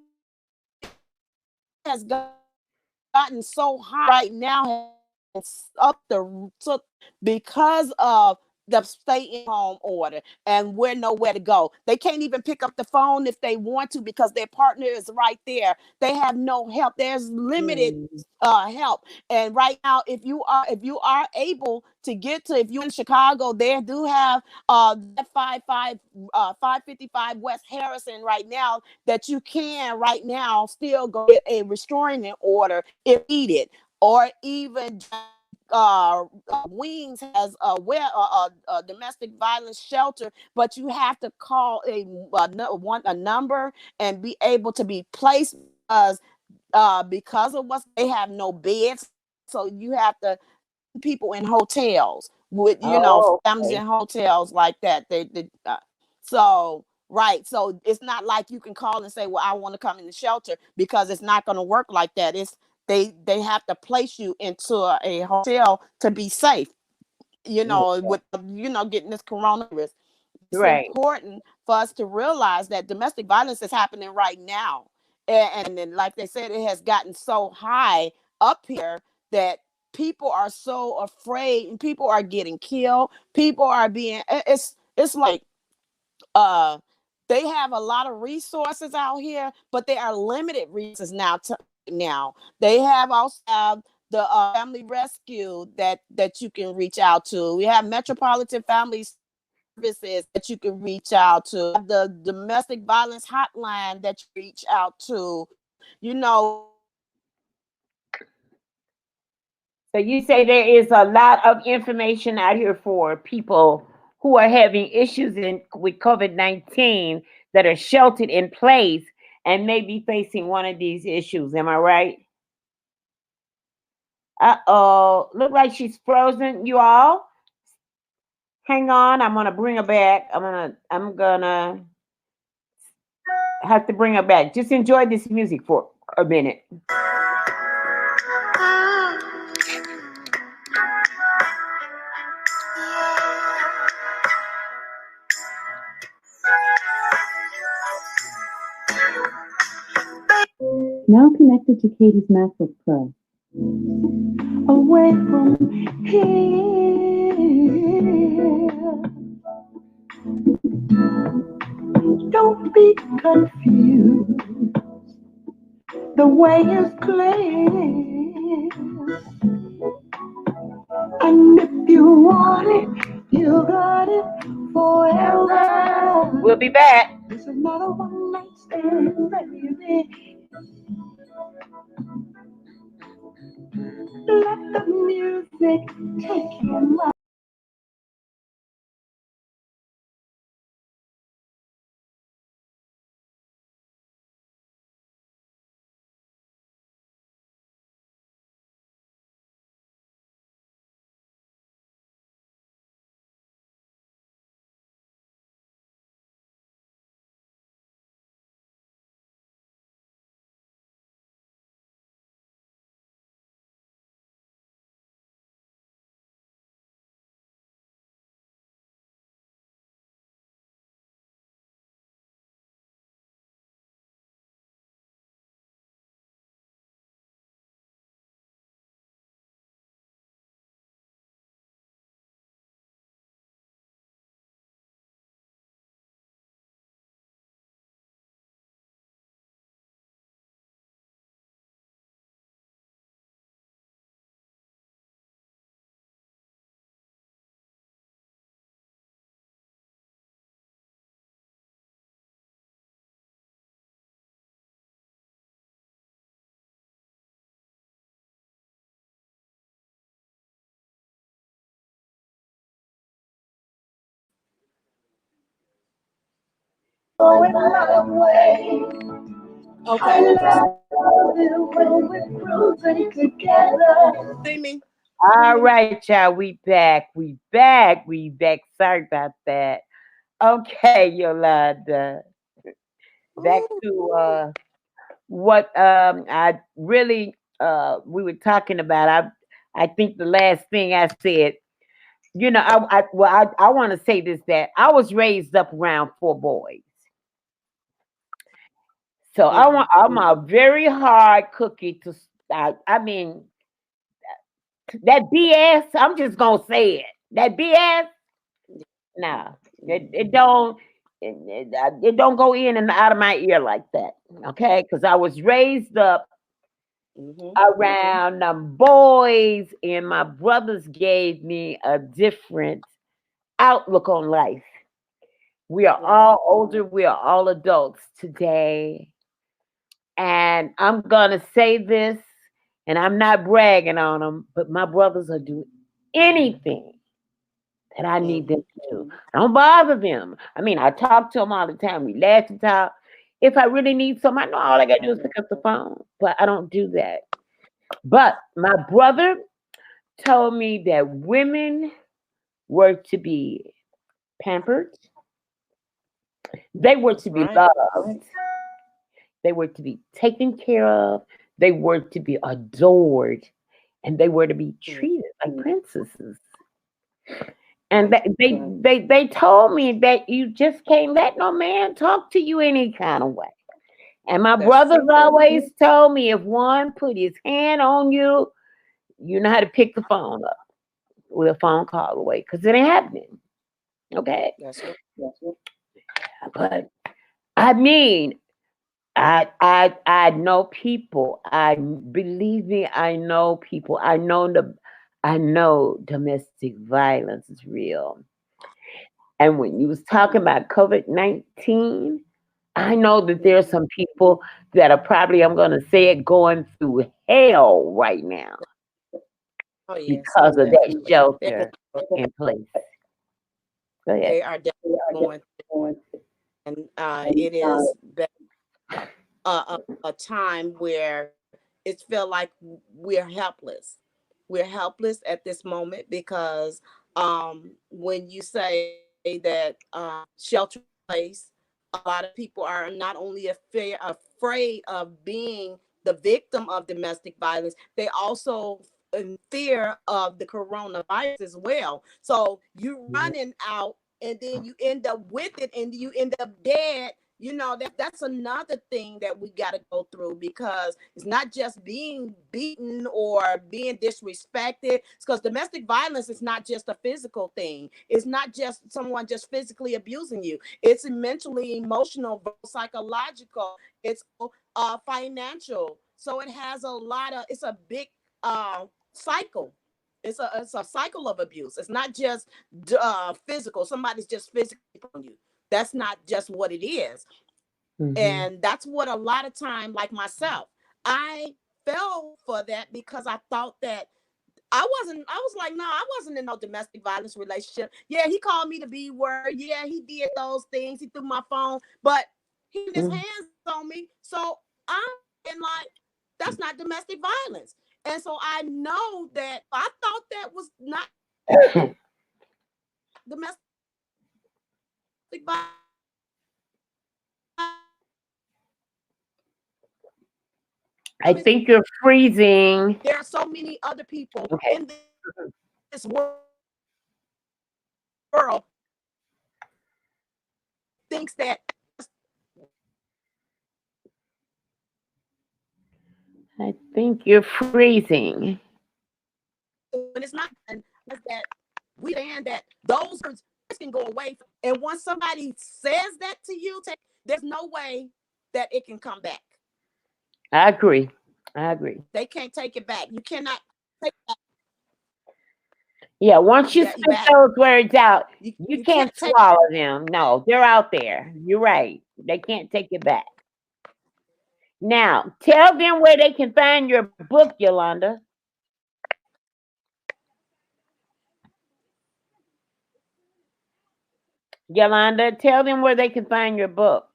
has gotten so hot right now, has up the took because of the stay in home order, and we're nowhere to go. They can't even pick up the phone if they want to, because their partner is right there. They have no help. There's limited Mm. help. And right now, if you are able to get to, if you're in Chicago, they do have that 555 West Harrison right now, that you can right now still go get a restraining order if needed, or even Wings has a domestic violence shelter, but you have to call a number and be able to be placed because of what they have no beds, so you have to people in hotels with Oh, families in okay. hotels like that. So right, so it's not like you can call and say, well, I want to come in the shelter, because it's not going to work like that. It's they have to place you into a hotel to be safe, Yeah. with getting this coronavirus. It's Right. important for us to realize that domestic violence is happening right now, and then, like they said, it has gotten so high up here that people are so afraid, and people are getting killed. People are being it's like uh they have a lot of resources out here, but they are limited resources now. They also have the family rescue that you can reach out to. We have metropolitan family services that you can reach out to. The domestic violence hotline that you reach out to. So you say there is a lot of information out here for people who are having issues with COVID-19 that are sheltered in place and may be facing one of these issues. Am I right? Uh-oh. Look like she's frozen. You all hang on. I'm gonna bring her back. I'm gonna have to bring her back. Just enjoy this music for a minute. Now connected to Katie's MacBook Pro. Away from here. Don't be confused. The way is clear. And if you want it, you got it forever. We'll be back. This is not a one night stand, baby. Let the music take your mind. Going my way. I Okay. love it when we're cruising together. See me? All right, y'all. We back. We back. We back. Sorry about that. Okay, Yolanda. Back Ooh. to what I really we were talking about. I think the last thing I said, I want to say this, that I was raised up around four boys. So I'm Mhm. a very hard cookie to I mean that BS, I'm just gonna say it. That BS, no, it don't go in and out of my ear like that. Okay, because I was raised up Mhm. around boys, and my brothers gave me a different outlook on life. We are Right. all older, we are all adults today. And I'm gonna say this, And I'm not bragging on them, but my brothers will do anything that I need them to do. I don't bother them. I mean, I talk to them all the time. We laugh and talk. If I really need something, I know all I got to do is pick up the phone, but I don't do that. But my brother told me that women were to be pampered, they were That's to be right. loved, they were to be taken care of, they were to be adored, and they were to be treated like princesses. And Right. they told me that you just can't let no man talk to you any kind of way. And my That's brothers true. always told me if one put his hand on you, you know how to pick the phone up with a phone call away because it ain't happening. Okay. That's right. But I mean, I know people. I believe me, I know people. I know domestic violence is real. And when you was talking about COVID-19, I know that there's some people that are probably, I'm gonna say it, going through hell right now Oh yes, because most of that definitely. shelter in place. Go ahead. They are definitely going, and it is a time where it felt like we're helpless. We're helpless at this moment because when you say that shelter in place, a lot of people are not only afraid of being the victim of domestic violence, they also in fear of the coronavirus as well. So you running out and then you end up with it and you end up dead. That's another thing that we got to go through because it's not just being beaten or being disrespected. It's because domestic violence is not just a physical thing. It's not just someone just physically abusing you. It's mentally, emotional, psychological. It's financial. So it has a lot of. It's a big cycle. It's a cycle of abuse. It's not just physical. Somebody's just physically on you. That's not just what it is. Hmm. And that's what a lot of time, like myself, I fell for that because I thought that I was like, no, I wasn't in no domestic violence relationship. Yeah, he called me the B word. Yeah, he did those things. He threw my phone, but he put his hands on me. So I'm and like, that's not domestic violence. And so I know that I thought that was not domestic violence. I think you're freezing. There are so many other people Okay. in this world thinks that I think you're freezing. when it's not that we understand that those words can go away. And once somebody says that to you, there's no way that it can come back. I agree. I agree. They can't take it back. You cannot take Yeah, once you that spit back. those words out, you You can't can't take swallow them. No, they're out there. You're right. They can't take it back. Now, tell them where they can find your book, Yolanda. Yolanda, tell them where they can find your book.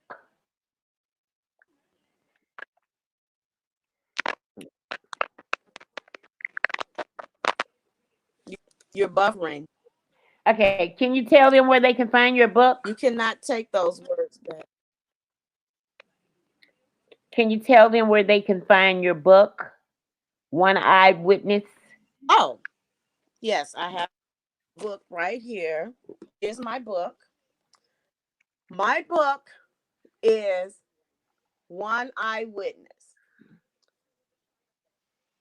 you're buffering. Okay, can you tell them where they can find your book? You cannot take those words back. Can you tell them where they can find your book? One Eyed Witness. Oh, yes, I have a book right here. Here's my book. My book is One Eyewitness.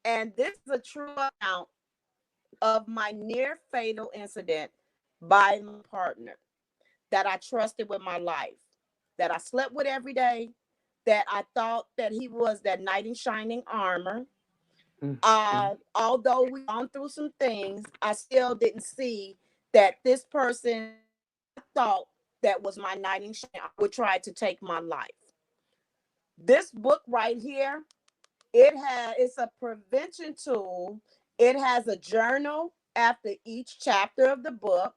And this is a true account of my near fatal incident by my partner that I trusted with my life, that I slept with every day, that I thought that he was that knight in shining armor. Mm-hmm. Although we gone through some things, I still didn't see that this person I thought that was my knight in shining armor would try to take my life. This book right here It's a prevention tool. It has a journal after each chapter of the book.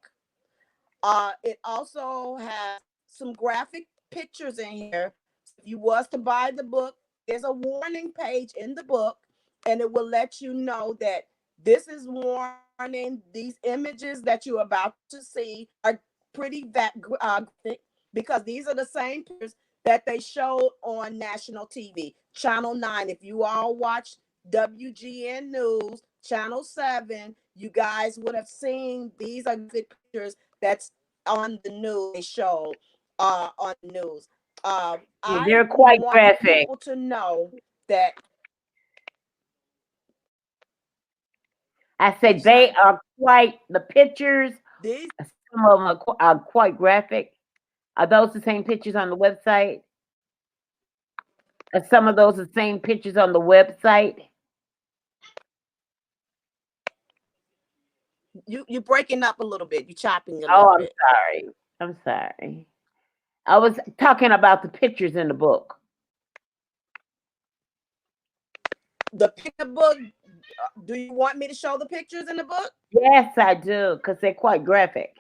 It also has some graphic pictures in here. So if you was to buy the book, there's a warning page in the book, and it will let you know that this is warning. These images that you're about to see are pretty graphic, because these are the same pictures that they showed on national TV, Channel 9. If you all watch WGN News, Channel 7, you guys would have seen these are graphic pictures that's on the news. They showed on the news. I They're quite want graphic. people to know that. I What said you say? they are quite, the pictures, These some of them are quite graphic. Are those the same pictures on the website? Are some of those the same pictures on the website? you breaking up a little bit. You chopping a Oh, little I'm bit. sorry. I'm sorry. I was talking about the pictures in the book. The picture book. Do you want me to show the pictures in the book? Yes, I do, because they're quite graphic.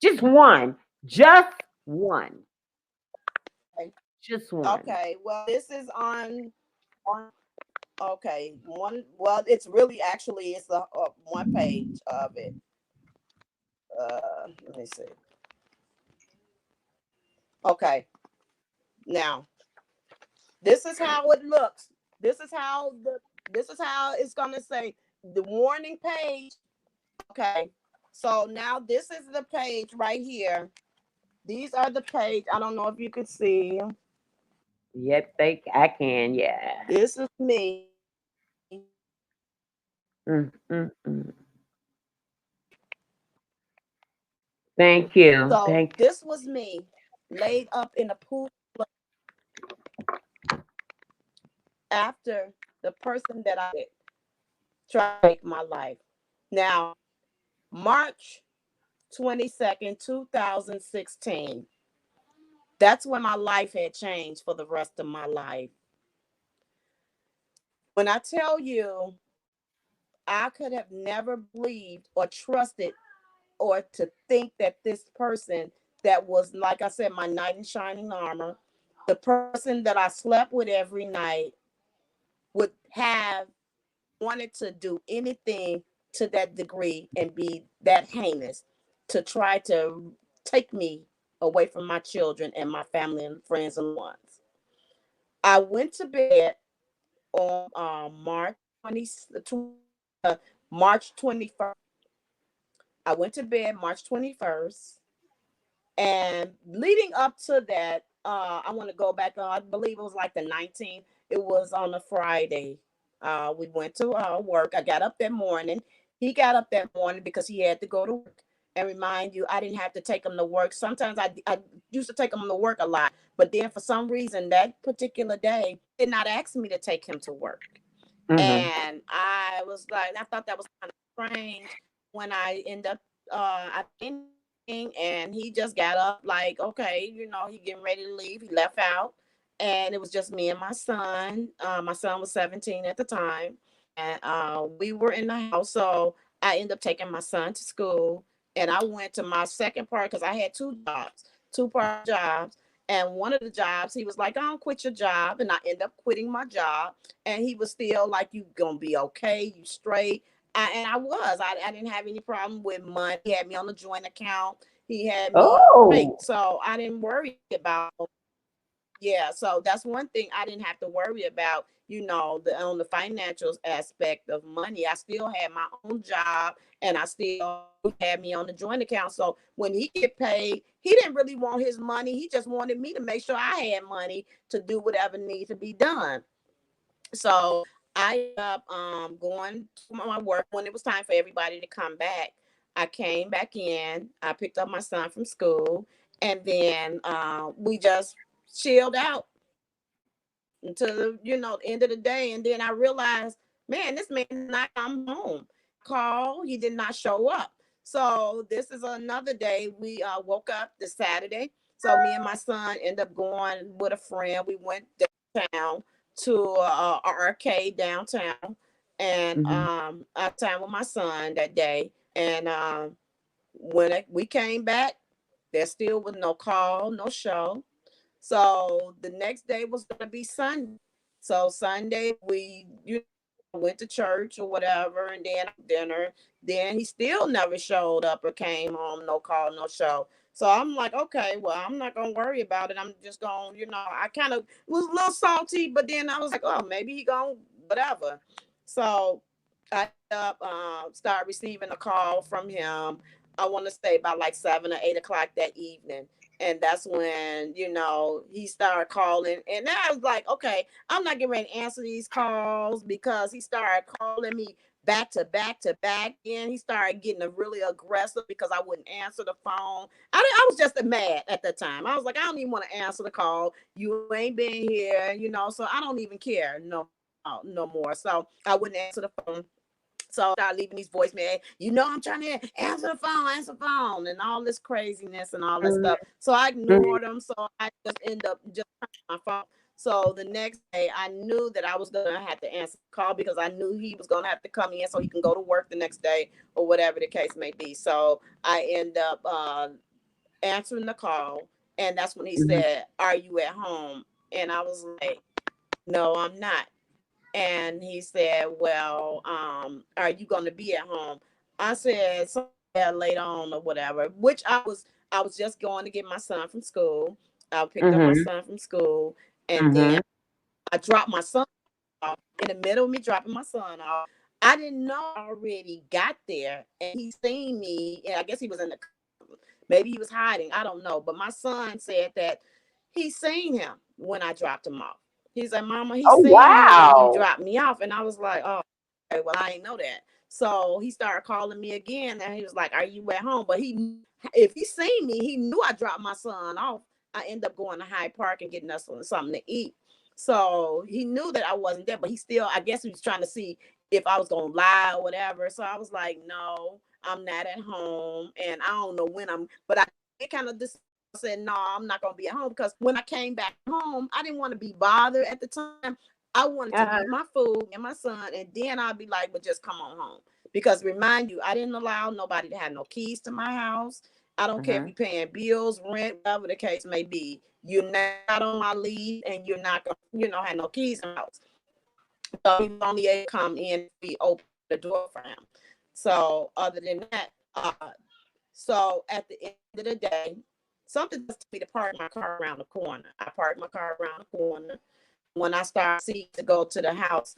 Just one. Just one. Okay. Just one. Okay. Well, this is on. Okay. One. Well, it's really actually it's a one page of it. Let me see. Okay. Now, this is how it looks. This is how the this is how it's gonna say the warning page. Okay. So now this is the page right here. These are the page. I don't know if you could see. Yep, I can, yeah. This is me. Mm, mm, mm. Thank you. So Thank this was me laid up in a pool after the person that I tried to take my life. Now, March 22nd, 2016. That's when my life had changed for the rest of my life. When I tell you, I could have never believed or trusted or to think that this person that was, like I said, my knight in shining armor, the person that I slept with every night, would have wanted to do anything to that degree and be that heinous to try to take me away from my children and my family and friends and ones. I went to bed on March 21st. I went to bed March 21st. And leading up to that, I want to go back on, I believe it was like the 19th. It was on a Friday. We went to work. I got up that morning. He got up that morning because he had to go to work. And remind you, I didn't have to take him to work. Sometimes I used to take him to work a lot. But then for some reason, that particular day, he did not ask me to take him to work. hmm And I was like, I thought that was kind of strange when I end up, I and he just got up like, okay, he getting ready to leave. He left out, and it was just me and my son. My son was 17 at the time, and we were in the house. So I ended up taking my son to school, and I went to my second part because I had two jobs, two-part jobs. And one of the jobs, he was like, "I don't quit your job," and I ended up quitting my job. And he was still like, "You gonna be okay? You straight?" And I was. I didn't have any problem with money. He had me on a joint account. He had me straight. Oh. So I didn't worry about, yeah. So that's one thing I didn't have to worry about, on the financial aspect of money. I still had my own job, and I still had me on the joint account. So when he get paid, he didn't really want his money. He just wanted me to make sure I had money to do whatever needs to be done. So I ended up going to my work when it was time for everybody to come back. I came back in. I picked up my son from school, and then we just chilled out until the end of the day. And then I realized, man, this man did not come home. Call, he did not show up. So this is another day. We woke up this Saturday. So me and my son ended up going with a friend. We went downtown to a arcade downtown, and Mhm. I time with my son that day. And when we came back, there still was no call, no show. So the next day was gonna be Sunday. So Sunday we went to church or whatever, and then dinner. Then he still never showed up or came home. No call, no show. So I'm like, okay, well, I'm not gonna worry about it. I'm just gonna, I kind of was a little salty, but then I was like, oh, maybe he gonna whatever. So I end up start receiving a call from him. I want to say about like 7 or 8 o'clock that evening, and that's when he started calling, and then I was like, okay, I'm not getting ready to answer these calls, because he started calling me back to back to back, and he started getting really aggressive because I wouldn't answer the phone. I was just mad at the time. I was like, I don't even want to answer the call. You ain't been here, so I don't even care no more. So I wouldn't answer the phone. So I started leaving these voicemail. I'm trying to answer the phone, and all this craziness and all that Mhm. stuff. So I Mhm. ignored them. So I just end up just turning my phone. So the next day, I knew that I was gonna have to answer the call, because I knew he was gonna have to come in so he can go to work the next day or whatever the case may be. So I end up answering the call, and that's when he Mhm. said, "Are you at home?" And I was like, "No, I'm not." And he said, well, are you going to be at home? I said, somewhere later on or whatever, which I was just going to get my son from school. I picked up my Mhm. son from school, and then Mhm. I dropped my son off. In the middle of me dropping my son off, I didn't know I already got there, and he seen me, and I guess he was in the, maybe he was hiding, I don't know. But my son said that he seen him when I dropped him off. He's like, Mama, he Oh seen you when you wow. dropped me off. And I was like, oh, okay, well, I ain't know that. So he started calling me again, and he was like, are you at home? But if he seen me, he knew I dropped my son off. I ended up going to Hyde Park and getting us something to eat. So he knew that I wasn't there, but he still, I guess he was trying to see if I was going to lie or whatever. So I was like, no, I'm not at home, and I don't know when but I kind of just said, no, I'm not going to be at home, because when I came back home, I didn't want to be bothered at the time. I wanted to Uh-huh. eat my food and my son, and then I'd be like, but just come on home. Because remind you, I didn't allow nobody to have no keys to my house. I don't care if Mhm. you're paying bills, rent, whatever the case may be. You're not on my leave, and you're not going to, have no keys in the house. So he was only able to come in if we opened the door for him. So other than that, so at the end of the day, something just told me to park my car around the corner. I parked my car around the corner. When I start seeing to go to the house,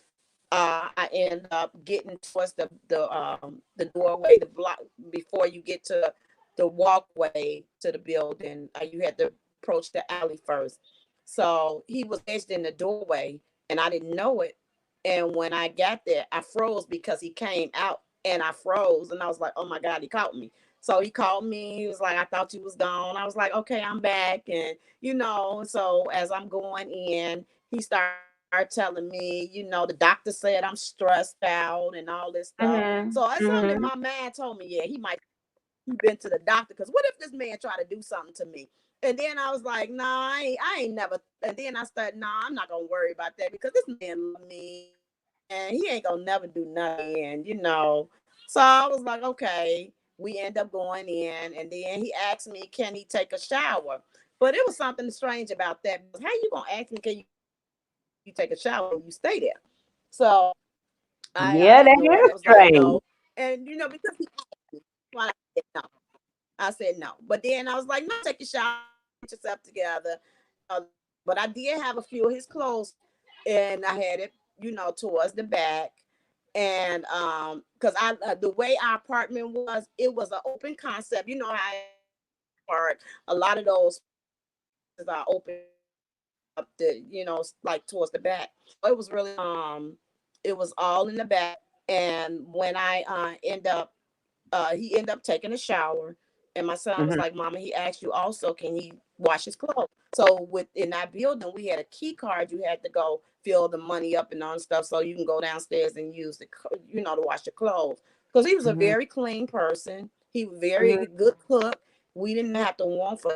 I end up getting towards the doorway, the block before you get to the walkway to the building. You had to approach the alley first. So he was edged in the doorway, and I didn't know it. And when I got there, I froze because he came out, and I froze, and I was like, "Oh my God, he caught me!" So he called me. He was like, "I thought you was gone." I was like, "Okay, I'm back." And so as I'm going in, he started telling me, the doctor said I'm stressed out and all this stuff. So Mhm. it's something in my Mhm. mind told me, yeah, he been to the doctor, because what if this man tried to do something to me? And then I was like, nah, I ain't never. And then I started, nah, I'm not gonna worry about that, because this man love me, and he ain't gonna never do nothing. So I was like, okay. We end up going in, and then he asked me, can he take a shower? But it was something strange about that, because how you gonna ask me, can you take a shower when you stay there? So I ignored it. I Yeah, was that like, no. is strange. And because he asked me, why I said no. I said no. But then I was like, no, take your shower, get yourself together. But I did have a few of his clothes, and I had it, towards the back. And because the way our apartment was, it was an open concept. You know how part a lot of those places are open up like towards the back. So it was all in the back. And when I end up he ended up taking a shower, and my son was Mhm. like, Mama, he asked you also, can he wash his clothes? So within that building, we had a key card. You had to go fill the money up and all stuff, so you can go downstairs and use to wash your clothes. Because he was a Mhm. very clean person. He was very Mhm. good cook. We didn't have to want for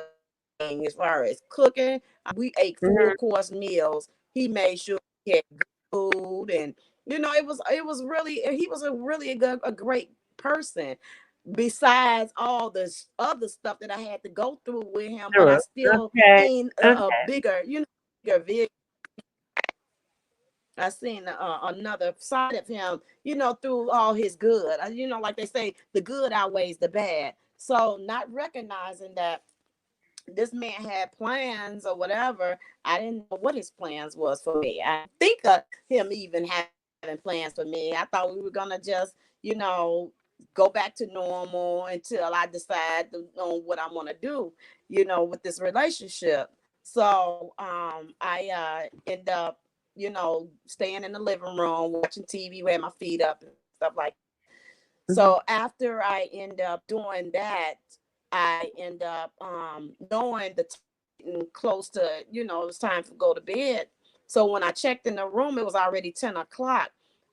anything as far as cooking. We ate full Mhm. course meals. He made sure had good food, and it was really, he was a great person. Besides all this other stuff that I had to go through with him, but I Sure. still Okay. seen a Okay. bigger, bigger vision. I seen another side of him, through all his good. Like they say, the good outweighs the bad. So not recognizing that this man had plans or whatever, I didn't know what his plans was for me. I didn't think of him even having plans for me. I thought we were gonna just, go back to normal until I decide on what I want to do, with this relationship. So I end up, staying in the living room, watching TV, with my feet up and stuff like that. Mhm. So after I end up doing that, I end up knowing the time close to, it was time to go to bed. So when I checked in the room, it was already 10 o'clock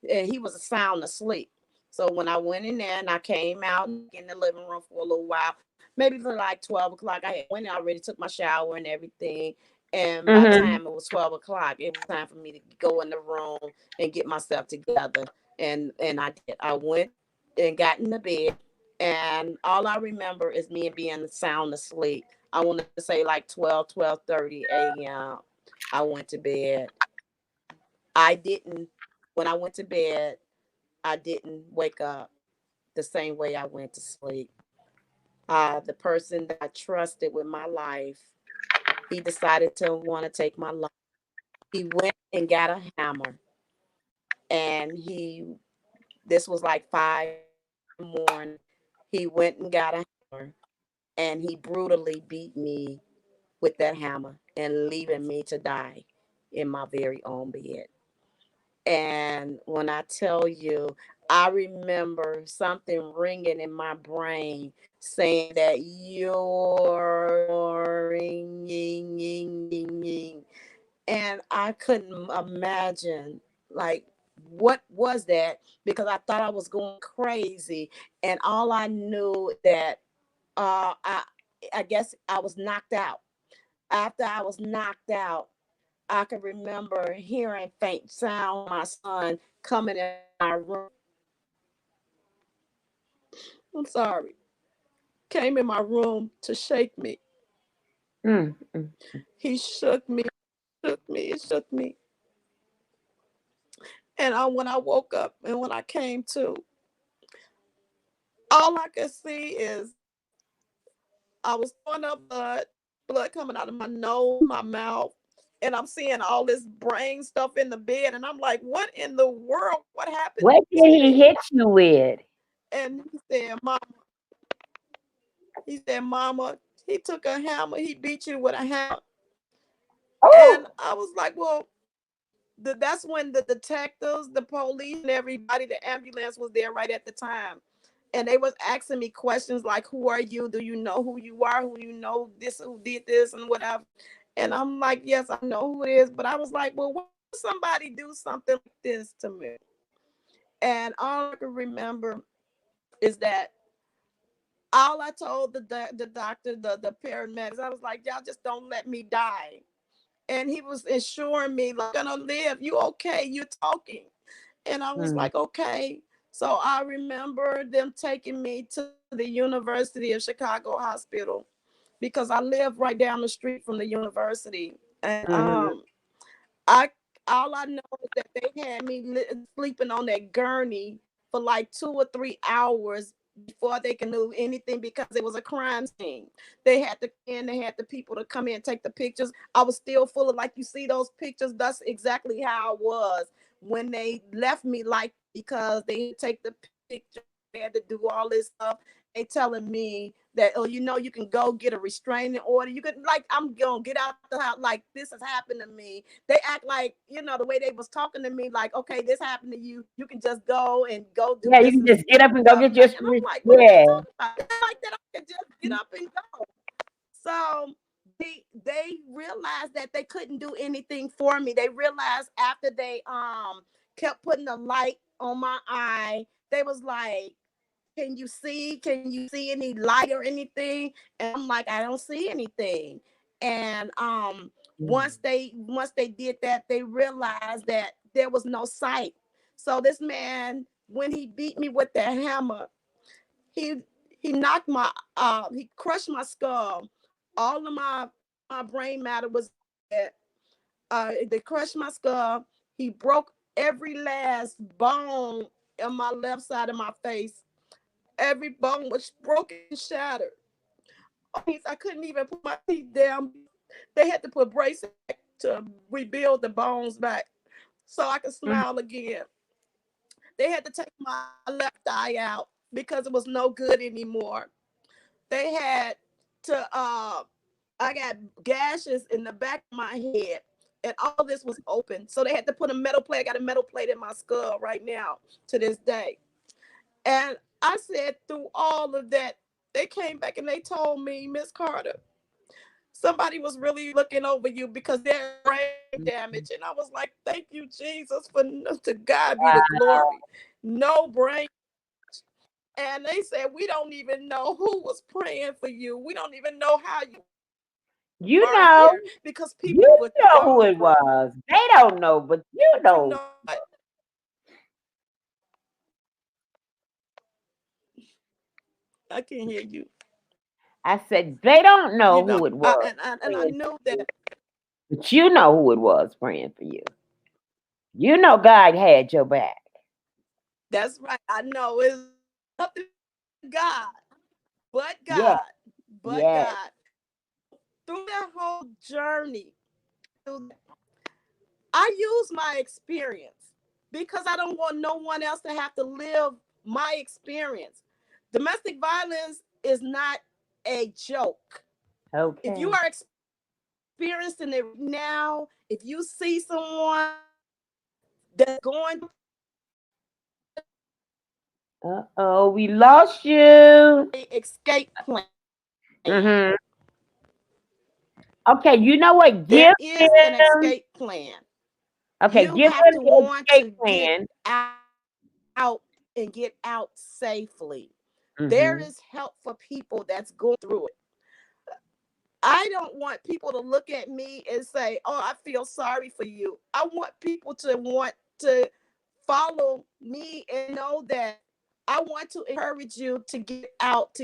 and he was sound asleep. So when I went in there and I came out in the living room for a little while, maybe for like 12 o'clock, I had went and already took my shower and everything. And by the Mhm. time it was 12 o'clock, it was time for me to go in the room and get myself together. And I did. I went and got in the bed. And all I remember is me being sound asleep. I want to say like 12:30 a.m. I went to bed. I didn't, when I went to bed, I didn't wake up the same way I went to sleep. The person that I trusted with my life, he decided to want to take my life. He went and got a hammer, and this was like 5 in the morning. He went and got a hammer, and he brutally beat me with that hammer and leaving me to die in my very own bed. And when I tell you, I remember something ringing in my brain saying that you're ring, ying, ying, ying, ying. And I couldn't imagine, like, what was that, because I thought I was going crazy. And all I knew is that uh, I, I guess I was knocked out. After I was knocked out, I can remember hearing faint sound. My son coming in my room. I'm sorry. Came in my room to shake me. Mm, mm. He shook me, shook me, and shook me. And when I woke up and when I came to, all I could see is I was throwing up blood coming out of my nose, my mouth, and I'm seeing all this brain stuff in the bed. And I'm like, what in the world? What happened What to did he me? hit you with? And Mama, he took a hammer, he beat you with a hammer. And Oh. I was like, well, that's when the detectives, the police, and everybody, the ambulance was there right at the time. And they was asking me questions like, who are you? Do you know who you are? Who you know this, who did this and whatever. And I'm like, yes, I know who it is. But I was like, well, why would somebody do something like this to me? And all I can remember is that all I told the doctor, the paramedics, I was like, y'all just don't let me die. And he was assuring me, like, gonna live. You okay? You're talking. And I was Mm, like, okay. So I remember them taking me to the University of Chicago Hospital because I live right down the street from the university. And mhm. I all I know is that they had me sleeping on that gurney for like 2 or 3 hours before they can do anything because it was a crime scene. They had to come in, they had the people to come in and take the pictures. I was still full of, like, you see those pictures. That's exactly how I was when they left me, like, because they had to take the picture, they had to do all this stuff. They telling me that, oh, you can go get a restraining order. You could, like, I'm gonna get out the house, like this has happened to me. They act like, the way they was talking to me, like, okay, this happened to you. You can just go and go do Yeah, you this can and just get up and go stuff. get your And I'm like, what are they yeah. talking about? It's like that I could just get up and go. So they realized that they couldn't do anything for me. They realized after they kept putting the light on my eye, they was like, can you see? Can you see any light or anything? And I'm like, I don't see anything. And Once they did that, they realized that there was no sight. So this man, when he beat me with that hammer, he he knocked my he crushed my skull. All of my brain matter was dead. They crushed my skull. He broke every last bone on my left side of my face. Every bone was broken and shattered. I couldn't even put my teeth down. They had to put braces to rebuild the bones back so I could smile again. They had to take my left eye out because it was no good anymore. They had to I got gashes in the back of my head, and all this was open. So they had to put a metal plate. I got a metal plate in my skull right now to this day. And I said through all of that, they came back and they told me, Miss Carter, somebody was really looking over you because there's brain damage. And I was like, thank you, Jesus, for to God be the glory. No brain. And they said, we don't even know who was praying for you. We don't even know how you You are know, here because people you would know who go. it was. They don't know, but you But you know. know what? I can't hear you. I said they don't You know know, who it was and I praying for knew you, that. but you know who it was praying for you. You know God had your back. That's right. I know it's up to God, but Yeah, God, but yes. God. Through that whole journey, I use my experience because I don't want no one else to have to live my experience. Domestic violence is not a joke. If you Okay. are experiencing it now, if you see someone that's going to Uh-oh, we lost you. escape plan, Mm-hmm. Okay, you know what? there Give is an them. escape plan. Okay, You give have them to the want escape to get plan. out and get out safely. There Mm-hmm. is help for people that's going through it. I don't want people to look at me and say, "Oh, I feel sorry for you." I want people to want to follow me and know that I want to encourage you to get out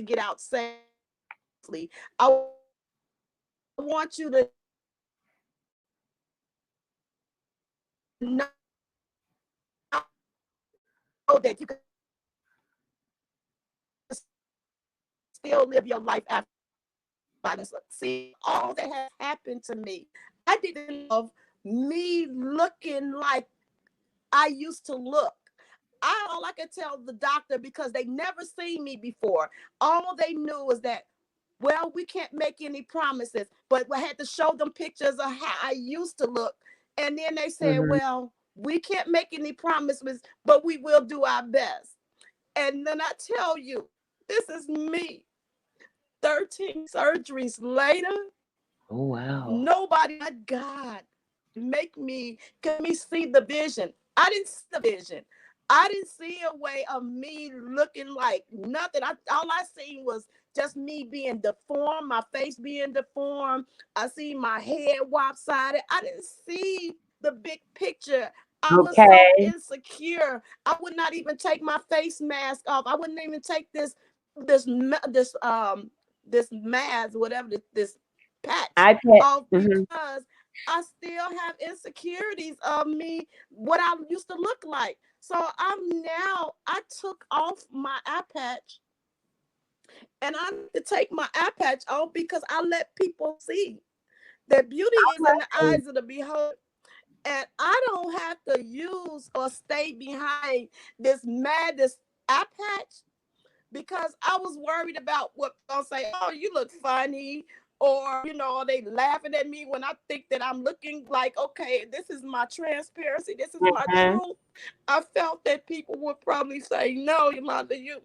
safely. I want you to know that you can still live your life after violence. See, all that has happened to me. I didn't love me looking like I used to look. All I could tell the doctor because they never seen me before. All they knew was that, well, we can't make any promises, but I had to show them pictures of how I used to look. And then they said, Mm-hmm. well, we can't make any promises, but we will do our best. And then I tell you, this is me. 13 surgeries later, Oh wow. nobody but God could me see the vision. I didn't see the vision. I didn't see a way of me looking like nothing. All I seen was just me being deformed, my face being deformed. I see my head lopsided. I didn't see the big picture. I was so Okay. insecure. I would not even take my face mask off. I wouldn't even take this mask, whatever this patch iPad. off Mm-hmm. because I still have insecurities of me, what I used to look like. So I took off my eye patch and I need to take my eye patch off because I let people see that beauty is in the eyes of the beholder. And I don't have to use or stay behind this eye patch because I was worried about what people say. Oh, you look funny, or they laughing at me when I think that I'm looking like, okay, this is my transparency, this is my Mm-hmm. truth. I felt that people would probably say, no, Yolanda, you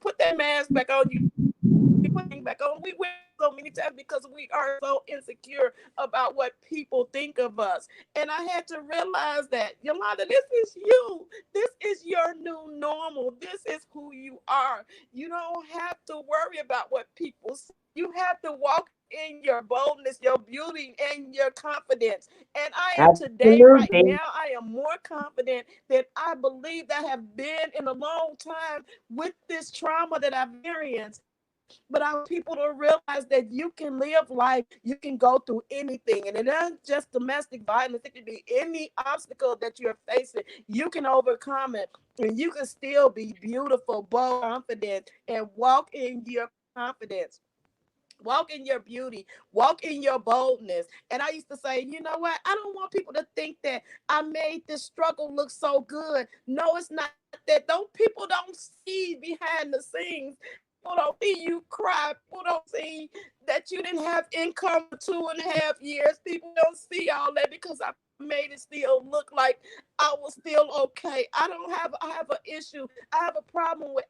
put that mask back on, you put it back on. We wear so many times because we are so insecure about what people think of us. And I had to realize that, Yolanda, this is you. This is your new normal. This is who you are. You don't have to worry about what people say. You have to walk in your boldness, your beauty, and your confidence. And I am today, right Absolutely. now, I am more confident than I believe that I have been in a long time with this trauma that I've experienced. But I want people to realize that you can live life, you can go through anything. And it isn't just domestic violence, it can be any obstacle that you're facing. You can overcome it, and you can still be beautiful, bold, confident, and walk in your confidence. Walk in your beauty, walk in your boldness. And I used to say, you know what? I don't want people to think that I made this struggle look so good. No, it's not that. Don't people don't see behind the scenes. People don't see you cry. People don't see that you didn't have income for 2.5 years. People don't see all that because I made it still look like I was still okay. I have an issue. I have a problem with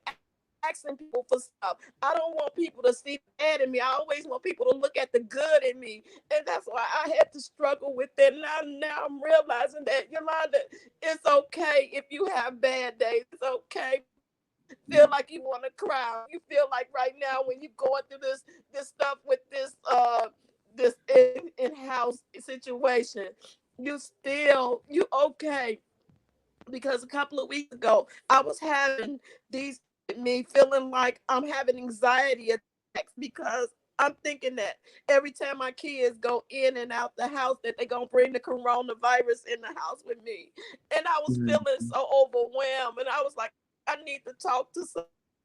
asking people for stuff. I don't want people to see the bad in me. I always want people to look at the good in me. And that's why I had to struggle with that. Now I'm realizing that, Yolanda, it's okay if you have bad days. It's okay if you feel like you want to cry. You feel like right now when you're going through this stuff with this in-house situation, you okay. Because a couple of weeks ago I was having these with me feeling like I'm having anxiety attacks because I'm thinking that every time my kids go in and out the house that they're gonna bring the coronavirus in the house with me. And I was Mhm. feeling so overwhelmed, and I was like, I need to talk to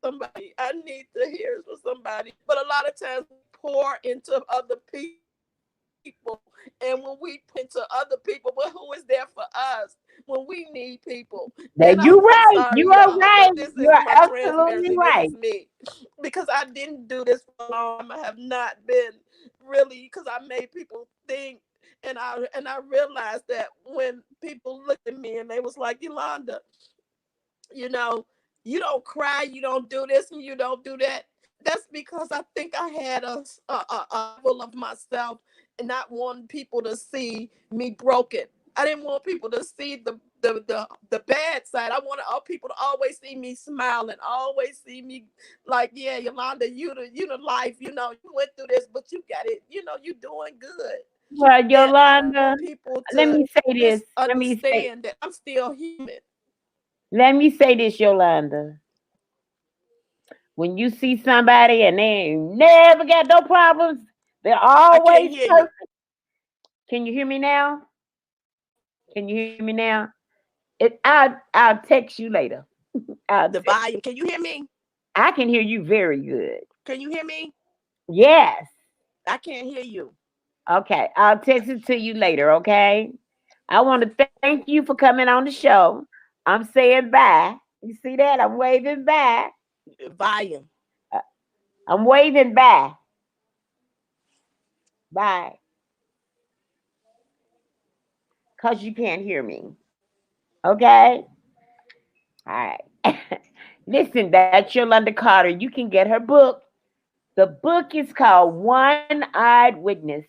somebody. I need to hear from somebody. But a lot of times we pour into other people, and when we pour into other people, but who is there for us when we need people? And I'm sorry, That you y'all, but right. this is You my are right. You transparency. are This is me. absolutely right. Because I didn't do this for a long time. I have not been really, because I made people think, and I realized that when people looked at me and they was like, Yolanda, you know, you don't cry, you don't do this, and you don't do that. That's because I think I had a level of myself and not wanting people to see me broken. I didn't want people to see the bad side. I wanted all people to always see me smiling, always see me like, yeah, Yolanda, you the life. You went through this, but you got it. You doing good. Well, And I want Yolanda, people let to me say just this. understand that I'm still human. Let me say this, Yolanda. When you see somebody and they ain't never got no problems, they're I can't always hear you. perfect. Can you hear me now? Can you hear me now? I'll text you later. I'll The text. volume. Can you hear me? I can hear you very good. Can you hear me? Yes. I can't hear you. Okay. I'll text it to you later. Okay. I want to thank you for coming on the show. I'm saying bye. You see that? I'm waving bye. Volume. Uh, I'm waving bye. Bye. Because you can't hear me. Okay. All right. Listen, that's Yolanda Carter. You can get her book. The book is called One Eyed Witness,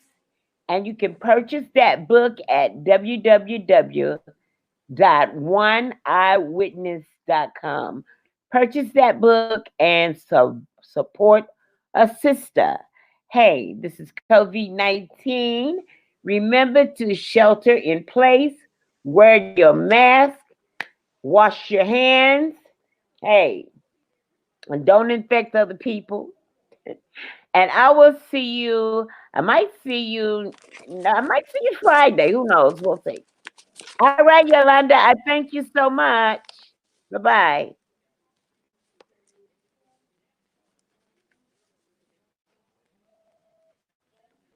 and you can purchase that book at www.oneeyewitness.com. Purchase that book and support a sister. Hey, this is COVID 19. Remember to shelter in place, wear your mask, wash your hands. Hey, and don't infect other people. And I will see you. I might see you Friday. Who knows? We'll see. All right, Yolanda. I thank you so much. Bye bye.